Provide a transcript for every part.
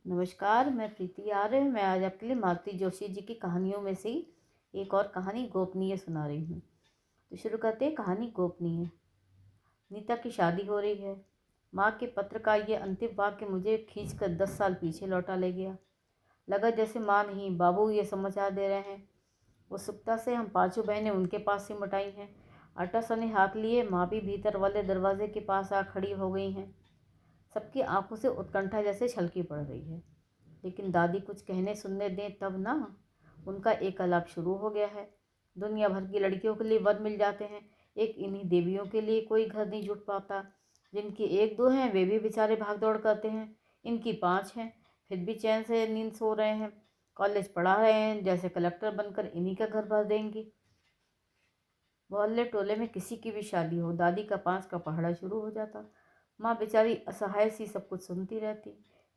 नमस्कार, मैं प्रीति आर्य। मैं आज आपके लिए मालती जोशी जी की कहानियों में से ही एक और कहानी गोपनीय सुना रही हूँ। तो शुरू करते हैं कहानी गोपनीय। नीता की शादी हो रही है। माँ के पत्र का ये अंतिम वाक्य मुझे खींचकर 10 साल पीछे लौटा ले गया। लगा जैसे माँ नहीं बाबू ये समाचार दे रहे हैं। उत्सुकता से हम पांचों बहनें उनके पास ही मटाई हैं। आटा सने हाथ लिए माँ भी भीतर वाले दरवाजे के पास आ खड़ी हो गई हैं। सबकी आंखों से उत्कंठा जैसे छलकी पड़ रही है। लेकिन दादी कुछ कहने सुनने दें तब ना। उनका एक आलाप शुरू हो गया है। दुनिया भर की लड़कियों के लिए वर मिल जाते हैं, एक इन्हीं देवियों के लिए कोई घर नहीं जुट पाता। जिनकी एक दो हैं वे भी बेचारे भाग दौड़ करते हैं। इनकी 5 हैं, फिर भी चैन से नींद सो रहे हैं। कॉलेज पढ़ा रहे हैं, जैसे कलेक्टर बनकर इन्हीं का घर भर देंगी। मोहल्ले टोले में किसी की भी शादी हो, दादी का 5 का पहाड़ा शुरू हो जाता। माँ बेचारी असहाय सी सब कुछ सुनती रहती।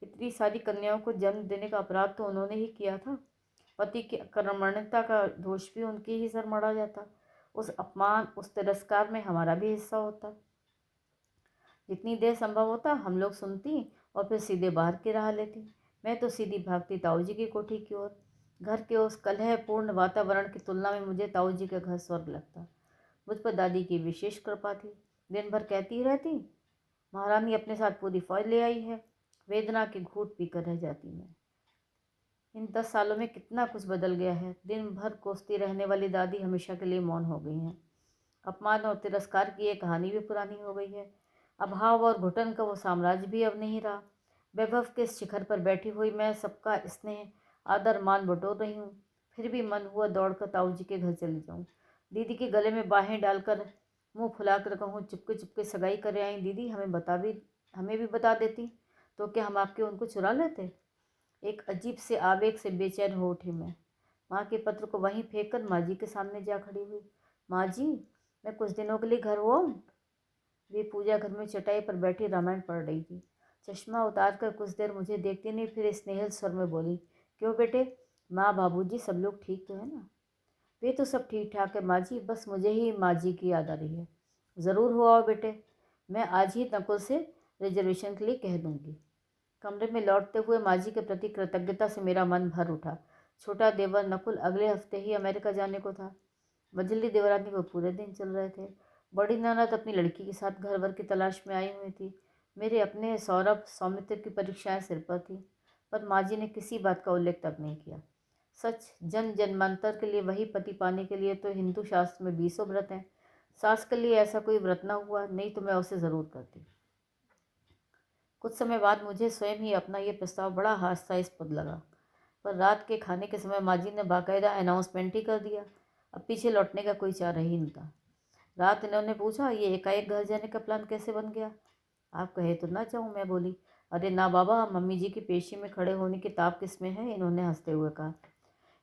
इतनी सारी कन्याओं को जन्म देने का अपराध तो उन्होंने ही किया था। पति की अकर्मण्यता का दोष भी उनके ही सर मढ़ा जाता। उस अपमान उस तिरस्कार में हमारा भी हिस्सा होता। जितनी देर संभव होता हम लोग सुनती और फिर सीधे बाहर की राह लेती। मैं तो सीधी भागती ताऊ जी की कोठी की ओर। घर के उस कलहपूर्ण वातावरण की तुलना में मुझे ताऊ जी का घर स्वर्ग लगता। मुझ पर दादी की विशेष कृपा थी। दिन भर कहती रहती, महारानी अपने साथ पूरी फौज ले आई है। वेदना के घूंट पीकर रह जाती मैं। इन 10 सालों में कितना कुछ बदल गया है। दिन भर कोसती रहने वाली दादी हमेशा के लिए मौन हो गई हैं। अपमान और तिरस्कार की ये कहानी भी पुरानी हो गई है। अभाव और घुटन का वो साम्राज्य भी अब नहीं रहा। वैभव के शिखर पर बैठी हुई मैं सबका स्नेह आदर मान बटोर रही हूँ। फिर भी मन हुआ दौड़कर ताऊ जी के घर चली जाऊँ। दीदी के गले में बाहें डालकर मुंह फुलाकर कहूँ, चुपके चुपके सगाई करे आई दीदी, हमें भी बता देती तो क्या हम आपके उनको चुरा लेते। एक अजीब से आवेग से बेचैन हो उठी मैं। माँ के पत्र को वहीं फेंक कर माँ जी के सामने जा खड़ी हुई। माँ जी, मैं कुछ दिनों के लिए घर हो आऊं? वे पूजा घर में चटाई पर बैठी रामायण पढ़ रही थी। चश्मा उतार कर कुछ देर मुझे देखती नहीं, फिर स्नेहल स्वर में बोली, क्यों बेटे, माँ बाबूजी सब लोग ठीक तो है ना? वे तो सब ठीक ठाक है माँ जी, बस मुझे ही माँ जी की याद आ रही है। ज़रूर हो आओ बेटे, मैं आज ही नकुल से रिजर्वेशन के लिए कह दूंगी। कमरे में लौटते हुए माँ जी के प्रति कृतज्ञता से मेरा मन भर उठा। छोटा देवर नकुल अगले हफ्ते ही अमेरिका जाने को था। मझली देवरानी को पूरे दिन चल रहे थे। बड़ी ननद अपनी लड़की के साथ घर भर की तलाश में आई हुई थी। मेरे अपने सौरभ सौमित्र की परीक्षाएं सिर पर थी, पर माँ जी ने किसी बात का उल्लेख तक नहीं किया। सच, जन जन्मांतर के लिए वही पति पाने के लिए तो हिंदू शास्त्र में 20 व्रत हैं। सास के लिए ऐसा कोई व्रत न हुआ, नहीं तो मैं उसे ज़रूर करती। कुछ समय बाद मुझे स्वयं ही अपना ये प्रस्ताव बड़ा हास्यास्पद लगा, पर रात के खाने के समय माँ जी ने बाकायदा अनाउंसमेंट ही कर दिया। अब पीछे लौटने का कोई चारा ही नहीं था। रात इन्होंने पूछा, ये एकाएक घर जाने का प्लान कैसे बन गया? आप कहे तो ना चाहूँ, मैं बोली। अरे ना बाबा, मम्मी जी की पेशी में खड़े होने की ताप किसमें है, इन्होंने हंसते हुए कहा।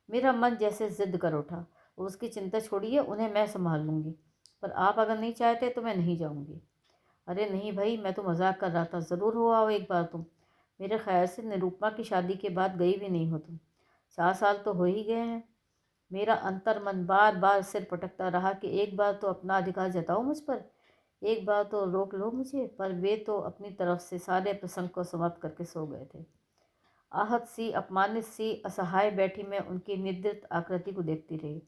मेरा मन जैसे जिद कर उठा। उसकी चिंता छोड़िए, उन्हें मैं संभाल लूँगी, पर आप अगर नहीं चाहते तो मैं नहीं जाऊँगी। अरे नहीं भाई, मैं तो मजाक कर रहा था, ज़रूर हो आओ एक बार तुम। मेरे ख्याल से निरुपमा की शादी के बाद गई भी नहीं हो तुम। 4 साल तो हो ही गए हैं। मेरा अंतर मन बार बार सिर पटकता रहा कि एक बार तो अपना अधिकार जताओ मुझ पर, एक बार तो रोक लो मुझे, पर वे तो अपनी तरफ से सारे प्रसंग को समाप्त करके सो गए थे। आहत सी, अपमानित सी, असहाय बैठी मैं उनकी निद्रित आकृति को देखती रही।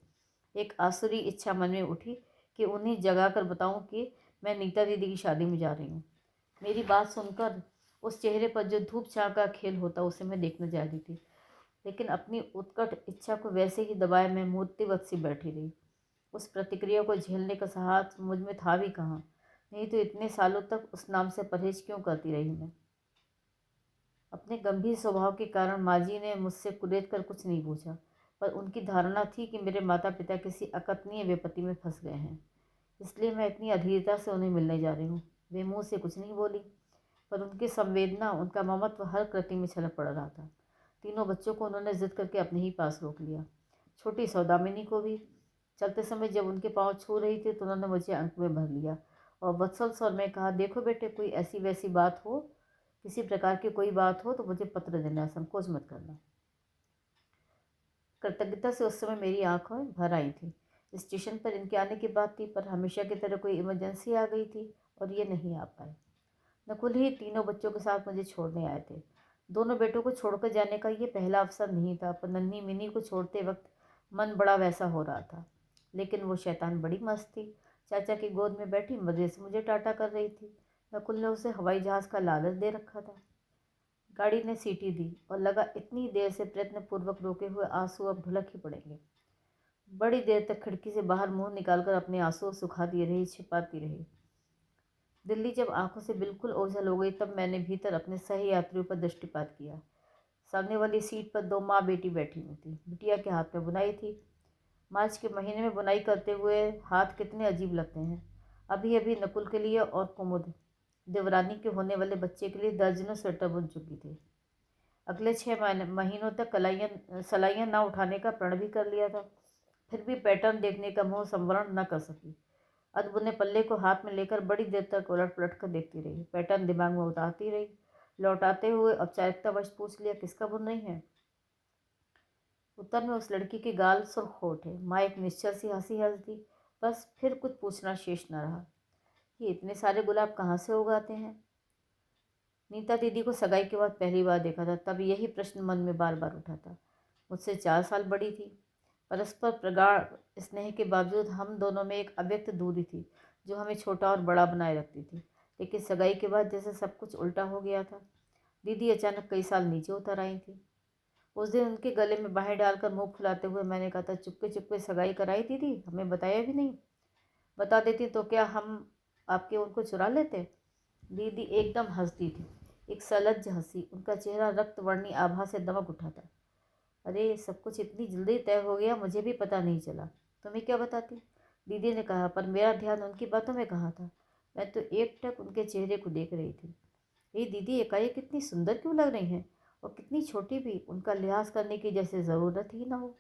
एक आसुरी इच्छा मन में उठी कि उन्हें जगा कर बताऊं कि मैं नीता दीदी की शादी में जा रही हूँ। मेरी बात सुनकर उस चेहरे पर जो धूप छाँव का खेल होता उसे मैं देखने जा रही थी, लेकिन अपनी उत्कट इच्छा को वैसे ही दबाए मैं मूर्तिवत सी बैठी रही। उस प्रतिक्रिया को झेलने का साहस मुझ में था भी कहाँ, नहीं तो इतने सालों तक उस नाम से परहेज क्यों करती रही मैं। अपने गंभीर स्वभाव के कारण माँ जी ने मुझसे कुरेद कर कुछ नहीं पूछा, पर उनकी धारणा थी कि मेरे माता पिता किसी अकथनीय विपत्ति में फंस गए हैं, इसलिए मैं इतनी अधीरता से उन्हें मिलने जा रही हूँ। वे मुँह से कुछ नहीं बोली, पर उनकी संवेदना, उनका ममत्व हर कृति में छलक पड़ रहा था। तीनों बच्चों को उन्होंने जिद करके अपने ही पास रोक लिया, छोटी सौदामिनी को भी। चलते समय जब उनके पाँव छू रही थी तो उन्होंने मुझे अंक में भर लिया और वत्सल स्वर में कहा, देखो बेटे, कोई ऐसी वैसी बात हो, किसी प्रकार की कोई बात हो तो मुझे पत्र देना, संकोच मत करना। कृतज्ञता से उस समय मेरी आंखें भर आई थी। स्टेशन पर इनके आने की बात थी, पर हमेशा की तरह कोई इमरजेंसी आ गई थी और ये नहीं आ पाए। नकुल ही तीनों बच्चों के साथ मुझे छोड़ने आए थे। दोनों बेटों को छोड़कर जाने का ये पहला अवसर नहीं था, पर नन्ही मिनी को छोड़ते वक्त मन बड़ा वैसा हो रहा था। लेकिन वो शैतान बड़ी मस्त थी। चाचा की गोद में बैठी मज़े से मुझे टाटा कर रही थी। नकुल ने उसे हवाई जहाज़ का लालच दे रखा था। गाड़ी ने सीटी दी और लगा इतनी देर से प्रयत्नपूर्वक रोके हुए आंसू अब ढुलक ही पड़ेंगे। बड़ी देर तक खिड़की से बाहर मुंह निकालकर अपने आंसू सुखाती रही, छिपाती रही। दिल्ली जब आंखों से बिल्कुल ओझल हो गई, तब मैंने भीतर अपने सही यात्रियों पर दृष्टिपात किया। सामने वाली सीट पर दो माँ बेटी बैठी हुई थी। बिटिया के हाथ में बुनाई थी। मार्च के महीने में बुनाई करते हुए हाथ कितने अजीब लगते हैं। अभी अभी नकुल के लिए और कुमुद देवरानी के होने वाले बच्चे के लिए दर्जनों स्वेटर बुन चुकी थी। अगले 6 महीनों तक सलाइयाँ ना उठाने का प्रण भी कर लिया था। फिर भी पैटर्न देखने का मुँह संवरण न कर सकी। अदबुने पल्ले को हाथ में लेकर बड़ी देर तक उलट पलट कर देखती रही। पैटर्न दिमाग में उतारती रही। लौटाते हुए औपचारिकतावश पूछ लिया, किसका बुन रही है? उत्तर में उस लड़की के गाल सुर्ख हो उठे। माँ एक निश्चल सी हंसी हंस दी। बस फिर कुछ पूछना शेष न रहा। ये इतने सारे गुलाब कहाँ से उगाते हैं? नीता दीदी को सगाई के बाद पहली बार देखा था, तब यही प्रश्न मन में बार बार उठा था। मुझसे 4 साल बड़ी थी। परस्पर प्रगाढ़ स्नेह के बावजूद हम दोनों में एक अव्यक्त दूरी थी, जो हमें छोटा और बड़ा बनाए रखती थी। लेकिन सगाई के बाद जैसे सब कुछ उल्टा हो गया था। दीदी अचानक कई साल नीचे उतर आई थी। उस दिन उनके गले में बाहें डालकर मुंह फुलाते हुए मैंने कहा था, चुपके चुपके सगाई कराई दीदी, हमें बताया भी नहीं। बता देती तो क्या हम आपके उनको चुरा लेते? दीदी एकदम हंसती थी, एक सलज्ज हंसी। उनका चेहरा रक्तवर्णी आभा से दमक उठा था। अरे, सब कुछ इतनी जल्दी तय हो गया, मुझे भी पता नहीं चला। तुम्हें क्या बताती? दीदी ने कहा, पर मेरा ध्यान उनकी बातों में कहाँ था। मैं तो एकटक उनके चेहरे को देख रही थी। ये दीदी एकाएक कितनी सुंदर क्यों लग रही हैं, और कितनी छोटी भी, उनका लिहाज करने की जैसे ज़रूरत ही ना हो।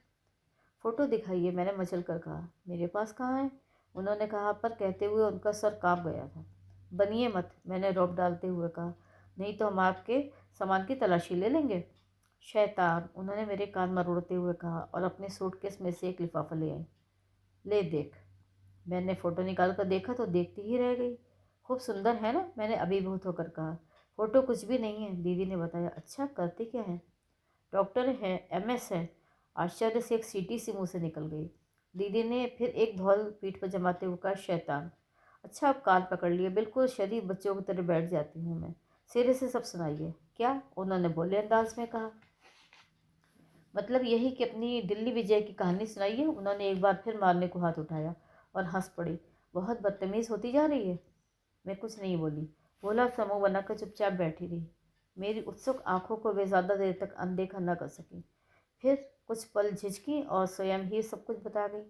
फ़ोटो दिखाइए, मैंने मचल कर कहा। मेरे पास कहाँ है, उन्होंने कहा, पर कहते हुए उनका सर काँप गया था। बनिए मत, मैंने रौब डालते हुए कहा, नहीं तो हम आपके सामान की तलाशी ले लेंगे। शैतान, उन्होंने मेरे कान मरोड़ते हुए कहा और अपने सूटकेस में से एक लिफाफा ले आई। ले देख। मैंने फ़ोटो निकाल कर देखा तो देखती ही रह गई। खूब सुंदर है ना, मैंने अभिभूत होकर कहा। फ़ोटो कुछ भी नहीं है, दीदी ने बताया। अच्छा, करते क्या है? डॉक्टर है, एमएस है। आश्चर्य से एक सीटी सी मुँह से निकल गई। दीदी ने फिर एक धौल पीठ पर जमाते हुए कहा, शैतान। अच्छा, अब कान पकड़ लिए, बिल्कुल शरीफ बच्चों की तरह बैठ जाती हूँ मैं। सिरे से सब सुनाइए। क्या? उन्होंने बोले अंदाज में कहा। मतलब यही कि अपनी दिल्ली विजय की कहानी सुनाइए। उन्होंने एक बार फिर मारने को हाथ उठाया और हंस पड़ी। बहुत बदतमीज़ होती जा रही है। मैं कुछ नहीं बोली। बोला समूह बनाकर चुपचाप बैठी रही। मेरी उत्सुक आंखों को वे ज़्यादा देर तक अनदेखा न कर सकी। फिर कुछ पल झिझकी और स्वयं ही सब कुछ बता गई।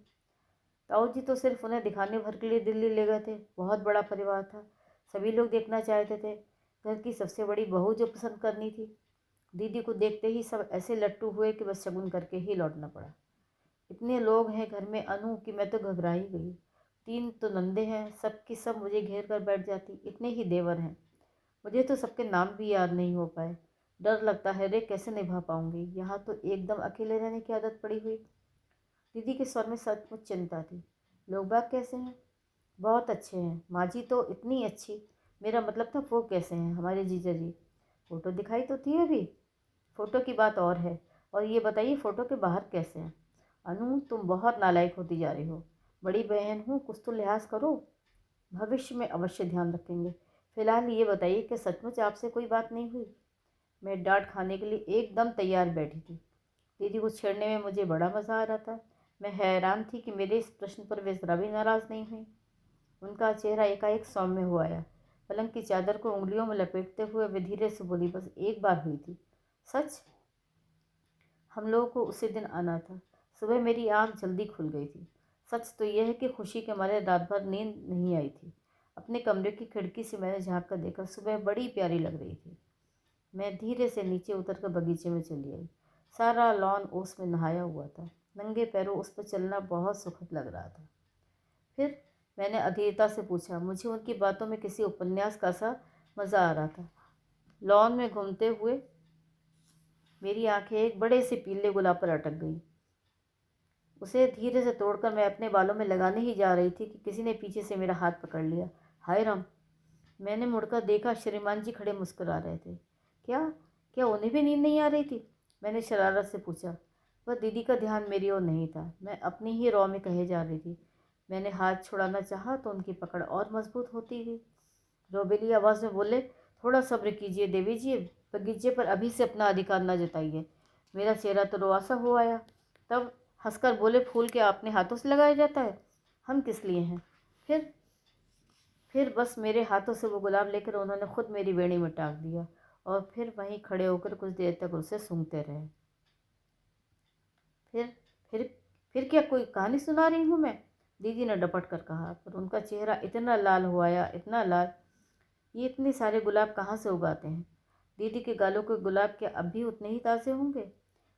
ताऊ जी तो सिर्फ उन्हें दिखाने भर के लिए दिल्ली ले गए थे। बहुत बड़ा परिवार था, सभी लोग देखना चाहते थे। घर की सबसे बड़ी बहू जो पसंद करनी थी। दीदी को देखते ही सब ऐसे लट्टू हुए कि बस शगुन करके ही लौटना पड़ा। इतने लोग हैं घर में अनु कि मैं तो घबरा ही गई। 3 तो नंदे हैं, सब की सब मुझे घेर कर बैठ जाती। इतने ही देवर हैं, मुझे तो सबके नाम भी याद नहीं हो पाए। डर लगता है रे, कैसे निभा पाऊंगी। यहाँ तो एकदम अकेले रहने की आदत पड़ी हुई। दीदी के स्वर में सचमुच चिंता थी। लोग बाग कैसे हैं? बहुत अच्छे हैं। माँ जी तो इतनी अच्छी। मेरा मतलब था वो कैसे हैं, हमारे जीजा जी? फ़ोटो दिखाई तो थी अभी। फ़ोटो की बात और है, और ये बताइए फ़ोटो के बाहर कैसे हैं? अनु, तुम बहुत नालायक होती जा रही हो। बड़ी बहन हूँ, कुछ तो लिहाज करो। भविष्य में अवश्य ध्यान रखेंगे। फिलहाल ये बताइए कि सचमुच आपसे कोई बात नहीं हुई? मैं डांट खाने के लिए एकदम तैयार बैठी थी। दीदी को छेड़ने में मुझे बड़ा मज़ा आ रहा था। मैं हैरान थी कि मेरे इस प्रश्न पर वे ज़रा भी नाराज़ नहीं हुई। उनका चेहरा एकाएक सौम्य हो आया। पलंग की चादर को उंगलियों में लपेटते हुए वे धीरे से बोली, बस एक बार हुई थी। सच? हम लोगों को उसी दिन आना था। सुबह मेरी आँख जल्दी खुल गई थी। सच तो यह है कि खुशी के मारे रात भर नींद नहीं आई थी। अपने कमरे की खिड़की से मैंने झाँक कर देखा। सुबह बड़ी प्यारी लग रही थी। मैं धीरे से नीचे उतरकर बगीचे में चली आई। सारा लॉन ओस में नहाया हुआ था। नंगे पैरों उस पर चलना बहुत सुखद लग रहा था। फिर मैंने अधीरता से पूछा। मुझे उनकी बातों में किसी उपन्यास का सा मज़ा आ रहा था। लॉन में घूमते हुए मेरी आंखें एक बड़े से पीले गुलाब पर अटक गईं। उसे धीरे से तोड़कर मैं अपने बालों में लगाने ही जा रही थी कि किसी ने पीछे से मेरा हाथ पकड़ लिया। हाय राम! मैंने मुड़कर देखा, श्रीमान जी खड़े मुस्कुरा रहे थे। क्या क्या उन्हें भी नींद नहीं आ रही थी? मैंने शरारत से पूछा। वह दीदी का ध्यान मेरी ओर नहीं था। मैं अपनी ही रौ में कहे जा रही थी। मैंने हाथ छुड़ाना चाहा तो उनकी पकड़ और मजबूत होती गई। रोबेली आवाज़ में बोले, थोड़ा सब्र कीजिए देवी जी, बगीचे पर अभी से अपना अधिकार न जताइए। मेरा चेहरा तो रुआसा हो आया। तब हंसकर बोले, फूल क्या अपने हाथों से लगाया जाता है? हम किस लिए हैं? फिर बस मेरे हाथों से वो गुलाब लेकर उन्होंने खुद मेरी बेड़ी में टाँग दिया और फिर वहीं खड़े होकर कुछ देर तक उसे सूंघते रहे। फिर फिर फिर क्या कोई कहानी सुना रही हूँ मैं? दीदी ने डपट कर कहा, पर उनका चेहरा इतना लाल हो आया, इतना लाल। ये इतने सारे गुलाब कहाँ से उगाते हैं? दीदी के गालों के गुलाब क्या अब भी उतने ही ताज़े होंगे?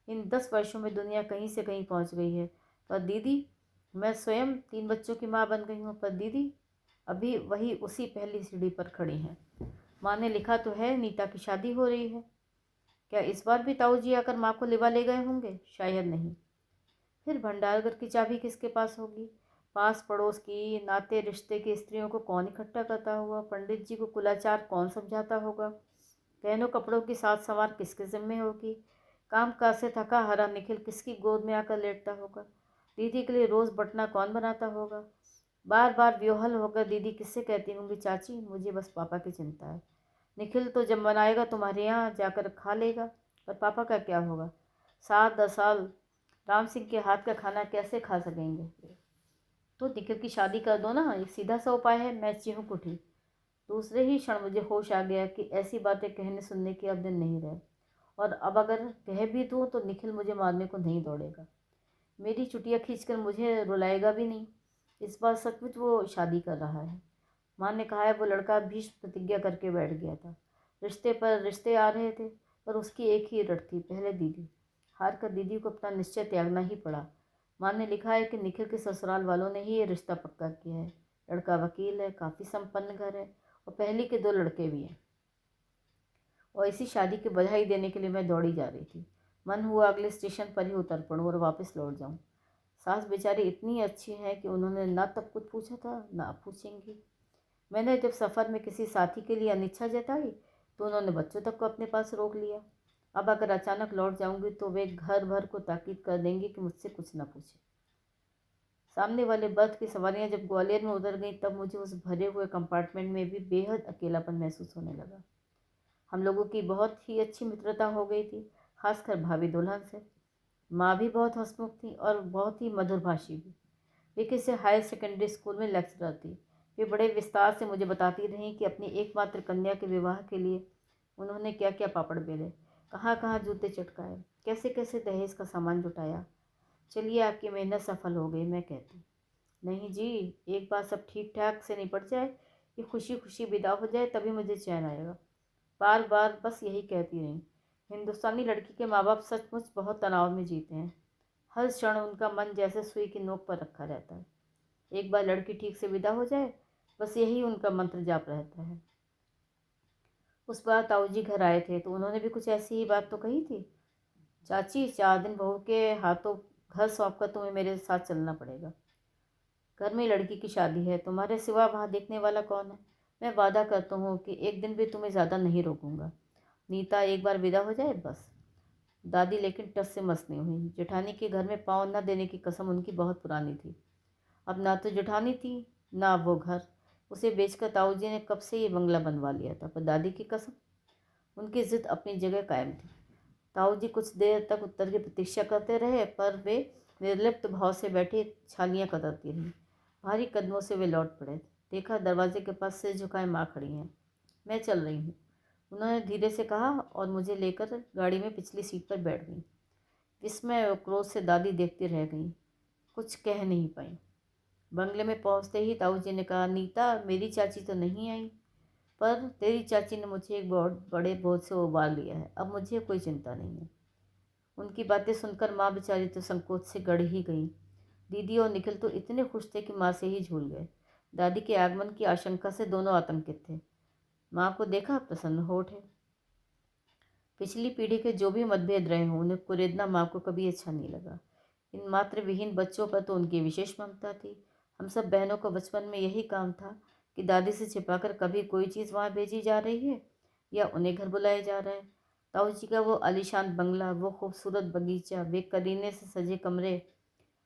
इन 10 वर्षों में दुनिया कहीं से कहीं पहुँच गई है, पर दीदी, मैं स्वयं 3 बच्चों की माँ बन गई हूँ, पर दीदी अभी वही उसी पहली सीढ़ी पर खड़ी हैं। माँ ने लिखा तो है नीता की शादी हो रही है। क्या इस बार भी ताऊ जी आकर माँ को लिवा ले गए होंगे? शायद नहीं। फिर भंडारघर की चाबी किसके पास होगी? पास पड़ोस की, नाते रिश्ते की स्त्रियों को कौन इकट्ठा करता होगा? पंडित जी को कुलाचार कौन समझाता होगा? गहनों कपड़ों की साथ सवार किसके जिम्मे होगी? काम काज से थका हारा निखिल किसकी गोद में आकर लेटता होगा? दीदी के लिए रोज़ बटना कौन बनाता होगा? बार बार व्योहल होकर दीदी किससे कहती होंगी, चाची मुझे बस पापा की चिंता है। निखिल तो जब बनाएगा तुम्हारे यहाँ जाकर खा लेगा, पर पापा का क्या होगा? 7-10 साल राम सिंह के हाथ का खाना कैसे खा सकेंगे? तो निखिल की शादी कर दो ना, एक सीधा सा उपाय है। मैं चिहुक उठी। दूसरे ही क्षण मुझे होश आ गया कि ऐसी बातें कहने सुनने के अब दिन नहीं रहे, और अब अगर कह भी दूँ तो निखिल मुझे मारने को नहीं दौड़ेगा, मेरी चुटिया खींचकर मुझे रुलाएगा भी नहीं। इस बार सचमुच वो शादी कर रहा है। माँ ने कहा है वो लड़का भीष्म प्रतिज्ञा करके बैठ गया था। रिश्ते पर रिश्ते आ रहे थे, पर उसकी एक ही रट थी, पहले दीदी। हार कर दीदी को अपना निश्चय त्यागना ही पड़ा। माँ ने लिखा है कि निखिल के ससुराल वालों ने ही ये रिश्ता पक्का किया है। लड़का वकील है, काफ़ी संपन्न घर है, और पहली के 2 लड़के भी हैं। और इसी शादी की बधाई देने के लिए मैं दौड़ी जा रही थी। मन हुआ अगले स्टेशन पर ही उतर पड़ूँ और वापस लौट जाऊँ। सास बेचारी इतनी अच्छी है कि उन्होंने ना तब कुछ पूछा था ना अब पूछेंगी। मैंने जब सफ़र में किसी साथी के लिए अनिच्छा जताई तो उन्होंने बच्चों तक को अपने पास रोक लिया। अब अगर अचानक लौट जाऊंगी तो वे घर भर को ताकीद कर देंगे कि मुझसे कुछ न पूछे। सामने वाले बर्थ की सवारियां जब ग्वालियर में उतर गईं तब मुझे उस भरे हुए कंपार्टमेंट में भी बेहद अकेलापन महसूस होने लगा। हम लोगों की बहुत ही अच्छी मित्रता हो गई थी, खासकर भाभी दुल्हन से। माँ भी बहुत हंसमुख थी और बहुत ही मधुरभाषी भी। वे किसी हायर सेकेंडरी स्कूल में लेक्चरर थी। वे बड़े विस्तार से मुझे बताती रहीं कि अपनी एकमात्र कन्या के विवाह के लिए उन्होंने क्या क्या पापड़ बेले, कहाँ कहाँ जूते चटकाए, कैसे कैसे दहेज का सामान जुटाया। चलिए आपकी मेहनत सफल हो गई, मैं कहती। नहीं जी, एक बार सब ठीक ठाक से निपट जाए, ये खुशी खुशी विदा हो जाए, तभी मुझे चैन आएगा। बार बार बस यही कहती रही। हिंदुस्तानी लड़की के माँ बाप सचमुच बहुत तनाव में जीते हैं। हर क्षण उनका मन जैसे सुई की नोक पर रखा रहता है। एक बार लड़की ठीक से विदा हो जाए, बस यही उनका मंत्र जाप रहता है। उस बार ताऊ जी घर आए थे तो उन्होंने भी कुछ ऐसी ही बात तो कही थी। चाची, 4 दिन बहू के हाथों घर सौंप कर तुम्हें मेरे साथ चलना पड़ेगा। घर में लड़की की शादी है, तुम्हारे सिवा वहाँ देखने वाला कौन है? मैं वादा करता हूँ कि एक दिन भी तुम्हें ज़्यादा नहीं रोकूंगा। नीता एक बार विदा हो जाए बस। दादी लेकिन टस से मस नहीं हुई। जेठानी के घर में पाँव न देने की कसम उनकी बहुत पुरानी थी। अब ना तो जेठानी थी, ना अब वो घर। उसे बेचकर ताऊ जी ने कब से ये बंगला बनवा लिया था, पर दादी की कसम, उनकी जिद अपनी जगह कायम थी। ताऊ जी कुछ देर तक उत्तर की प्रतीक्षा करते रहे, पर वे निर्लिप्त भाव से बैठे छालियाँ कतरती रहीं। भारी कदमों से वे लौट पड़े। देखा दरवाजे के पास सिर झुकाए माँ खड़ी हैं। मैं चल रही हूँ, उन्होंने धीरे से कहा, और मुझे लेकर गाड़ी में पिछली सीट पर बैठ गई। विस्मय और क्रोध से दादी देखती रह गई, कुछ कह नहीं पाई। बंगले में पहुंचते ही ताऊ जी ने कहा, नीता मेरी चाची तो नहीं आई, पर तेरी चाची ने मुझे एक बहुत बड़े बोझ से उबार लिया है, अब मुझे कोई चिंता नहीं है। उनकी बातें सुनकर माँ बेचारी तो संकोच से गड़ ही गई। दीदी और निखिल तो इतने खुश थे कि माँ से ही झूल गए। दादी के आगमन की आशंका से दोनों आतंकित थे। माँ को देखा प्रसन्न हो उठे। पिछली पीढ़ी के जो भी मतभेद रहे हों, उन्हें कुरेदना माँ को कभी अच्छा नहीं लगा। इन मात्र विहीन बच्चों पर तो उनकी विशेष ममता थी। हम सब बहनों को बचपन में यही काम था कि दादी से छिपाकर कभी कोई चीज़ वहाँ भेजी जा रही है या उन्हें घर बुलाया जा रहा है। ताऊ जी का वो आलीशान बंगला, वो खूबसूरत बगीचा, वे करीने से सजे कमरे,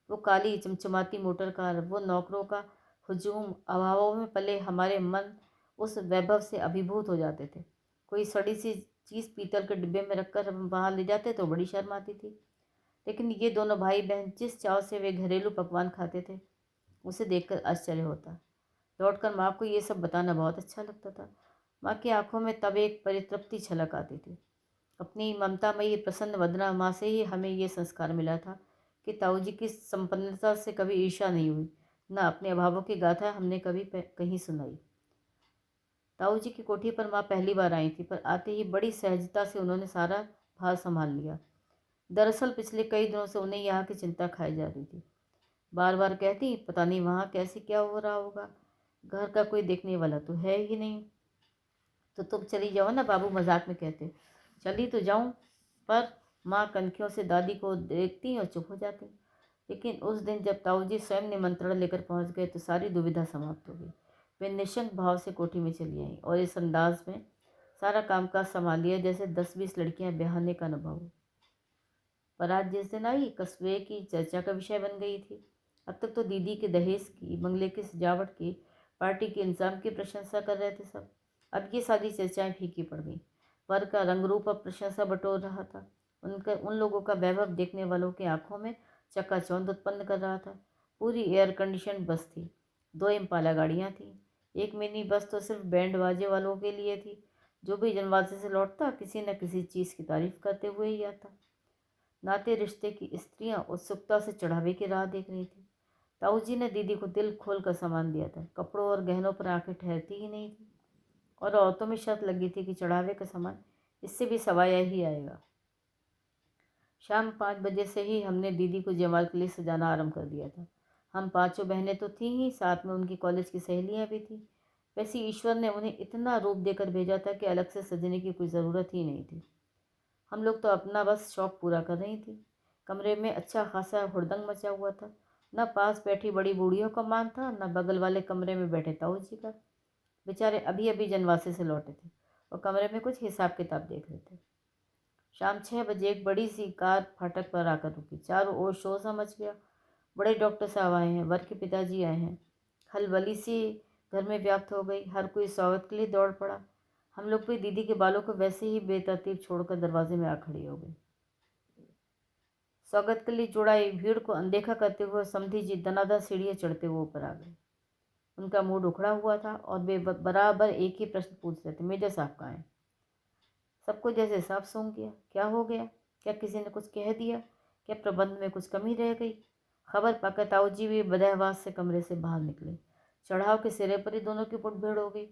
वो काली चमचमाती मोटर कार, वो नौकरों का हुजूम, अभावों में पले हमारे मन उस वैभव से अभिभूत हो जाते थे। कोई सड़ी सी चीज़ पीतल के डिब्बे में रखकर हम वहाँ ले जाते तो बड़ी शर्म आती थी। लेकिन ये दोनों भाई बहन जिस चाव से वे घरेलू पकवान खाते थे, उसे देखकर आश्चर्य होता। लौटकर माँ को ये सब बताना बहुत अच्छा लगता था। माँ की आंखों में तब एक परितृप्ति छलक आती थी। अपनी ममतामयी प्रसन्न वदना माँ से ही हमें ये संस्कार मिला था कि ताऊ जी की संपन्नता से कभी ईर्ष्या नहीं हुई, न अपने अभावों की गाथा हमने कभी कहीं सुनाई। ताऊ जी की कोठी पर माँ पहली बार आई थी, पर आते ही बड़ी सहजता से उन्होंने सारा भार संभाल लिया। दरअसल पिछले कई दिनों से उन्हें यहाँ की चिंता खाई जा रही थी। बार बार कहती, पता नहीं वहाँ कैसे क्या हो रहा होगा, घर का कोई देखने वाला तो है ही नहीं। तो तुम चली जाओ ना, बाबू मजाक में कहते। चली तो जाऊं, पर माँ कनखियों से दादी को देखती और चुप हो जाती। लेकिन उस दिन जब ताऊ जी स्वयं निमंत्रण लेकर पहुंच गए तो सारी दुविधा समाप्त हो गई। वे निशंक भाव से कोठी में चली आईं और इस अंदाज में सारा कामकाज संभाल लिया जैसे 10-20 लड़कियां ब्याहने का अनुभव हो। पर आज जिस दिन आई, कस्बे की चर्चा का विषय बन गई थी। अब तक तो दीदी के दहेज की, बंगले की सजावट की, पार्टी के इंतजाम की प्रशंसा कर रहे थे सब। अब ये सारी चर्चाएं फीकी पड़ गई। वर का रंग रूप अब प्रशंसा बटोर रहा था। उन लोगों का वैभव देखने वालों की आंखों में चकाचौंध उत्पन्न कर रहा था। पूरी एयर कंडीशन बस थी, 2 इम्पाला गाड़ियाँ थीं। एक मिनी बस तो सिर्फ बैंड बाजे वालों के लिए थी। जो भी जनवासे से लौटता किसी न किसी चीज़ की तारीफ करते हुए ही आता। नाते रिश्ते की स्त्रियां उत्सुकता से चढ़ावे की राह देख रही थी। ताऊ जी ने दीदी को दिल खोल कर सामान दिया था। कपड़ों और गहनों पर आंखें ठहरती ही नहीं थी और औरतों में शर्त लगी थी कि चढ़ावे का सामान इससे भी सवाया ही आएगा। शाम 5 बजे से ही हमने दीदी को जयमाल के लिए सजाना आरंभ कर दिया था। हम 5 बहनें तो थीं ही, साथ में उनकी कॉलेज की सहेलियां भी थीं। वैसे ईश्वर ने उन्हें इतना रूप देकर भेजा था कि अलग से सजने की कोई ज़रूरत ही नहीं थी। हम लोग तो अपना बस शौक पूरा कर रही थी। कमरे में अच्छा खासा हुड़दंग मचा हुआ था। न पास बैठी बड़ी बूढ़ियों का मान था, न बगल वाले कमरे में बैठे ताऊ जी का। बेचारे अभी अभी जनवासे से लौटे थे और कमरे में कुछ हिसाब किताब देख रहे थे। शाम 6 बजे एक बड़ी सी कार फाटक पर आकर रुकी। चारों ओर शोर सा मच गया। बड़े डॉक्टर साहब आए हैं, वर के पिताजी आए हैं। खलबली सी घर में व्याप्त हो गई। हर कोई स्वागत के लिए दौड़ पड़ा। हम लोग भी दीदी के बालों को वैसे ही बेतरतीब छोड़कर दरवाजे में आ खड़ी हो गई। स्वागत के लिए जुड़ाई भीड़ को अनदेखा करते हुए समधी जी दनादन सीढ़ियाँ चढ़ते हुए ऊपर आ गए। उनका मूड उखड़ा हुआ था और वे बराबर एक ही प्रश्न पूछ रहे थे, मेजर साहब कहाँ हैं? सबको जैसे साफ सूंघ गया। क्या हो गया? क्या किसी ने कुछ कह दिया? क्या प्रबंध में कुछ कमी रह गई? खबर पाकर ताऊ जी भी बदहवास से कमरे से बाहर निकले। चढ़ाव के सिरे पर ही दोनों की मुठभेड़ हो गई।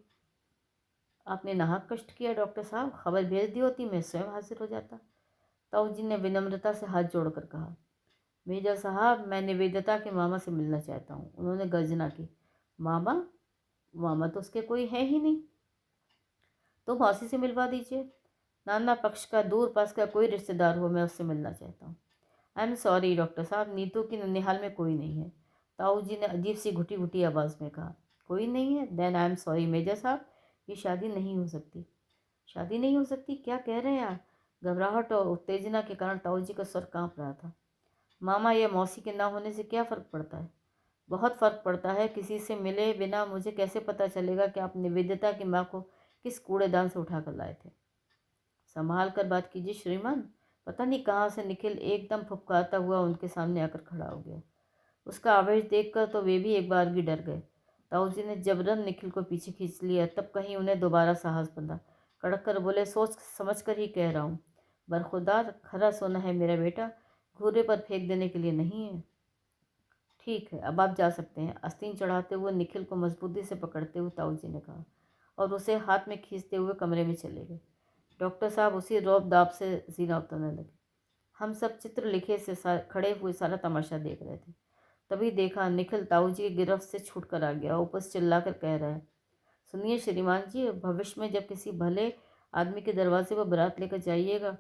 आपने नाहक कष्ट किया डॉक्टर साहब, खबर भेज दी होती मैं स्वयं हाजिर हो जाता। ताऊ जी ने विनम्रता से हाथ जोड़कर कहा। मेजर साहब, मैं निवेदिता के मामा से मिलना चाहता हूँ। उन्होंने गर्जना की। मामा? मामा तो उसके कोई है ही नहीं। तो मौसी से मिलवा दीजिए। नाना पक्ष का दूर पास का कोई रिश्तेदार हो, मैं उससे मिलना चाहता हूँ। आई एम सॉरी डॉक्टर साहब, नीतू की ननिहाल में कोई नहीं है। ताऊ जी ने अजीब सी घुटी घुटी आवाज़ में कहा। कोई नहीं है? Then I am sorry major साहब, ये शादी नहीं हो सकती। शादी नहीं हो सकती? क्या कह रहे हैं आप? घबराहट और उत्तेजना के कारण ताऊ जी का स्वर कांप रहा था। मामा या मौसी के ना होने से क्या फ़र्क पड़ता है? बहुत फ़र्क पड़ता है। किसी से मिले बिना मुझे कैसे पता चलेगा कि आप निवेदिता की माँ को किस कूड़ेदान से उठा कर लाए थे? संभाल कर बात कीजिए श्रीमान। पता नहीं कहाँ से निखिल एकदम फुफकारता हुआ उनके सामने आकर खड़ा हो गया। उसका आवेश देखकर तो वे भी एक बार भी डर गए। ताऊ जी ने जबरन निखिल को पीछे खींच लिया। तब कहीं उन्हें दोबारा साहस बंधा। कड़क कर बोले, सोच समझ कर ही कह रहा हूँ। बरखुरदार खरा सोना है मेरा बेटा, घूरे पर फेंक देने के लिए नहीं है। ठीक है, अब आप जा सकते हैं। आस्तीन चढ़ाते हुए निखिल को मजबूती से पकड़ते हुए ताऊ जी ने कहा और उसे हाथ में खींचते हुए कमरे में चले गए। डॉक्टर साहब उसी रौब दाब से सीना उतरने लगे। हम सब चित्र लिखे से खड़े हुए सारा तमाशा देख रहे थे। तभी देखा निखिल ताऊ जी की गिरफ्त से छूट कर आ गया। ऊपर से चिल्लाकर कह रहा है, सुनिए श्रीमान जी, भविष्य में जब किसी भले आदमी के दरवाजे पर बारात लेकर जाइएगा,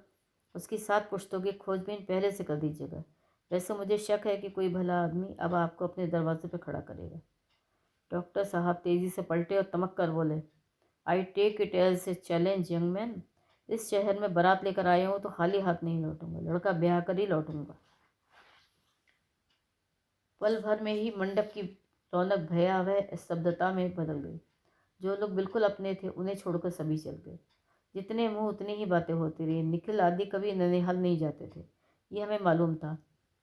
उसकी 7 पुश्तों की खोजबीन पहले से कर दीजिएगा। वैसे मुझे शक है कि कोई भला आदमी अब आपको अपने दरवाजे पर खड़ा करेगा। डॉक्टर साहब तेज़ी से पलटे और तमक कर बोले, I take it as a challenge young man. इस शहर में बारात लेकर आया हूँ तो खाली हाथ नहीं लौटूंगा, लड़का ब्याह कर ही लौटूंगा। पल भर में ही मंडप की रौनक भयावह स्तब्धता में बदल गई। जो लोग बिल्कुल अपने थे उन्हें छोड़कर सभी चल गए। जितने मुंह उतनी ही बातें होती रही। निखिल आदि कभी ननिहाल नहीं जाते थे, ये हमें मालूम था।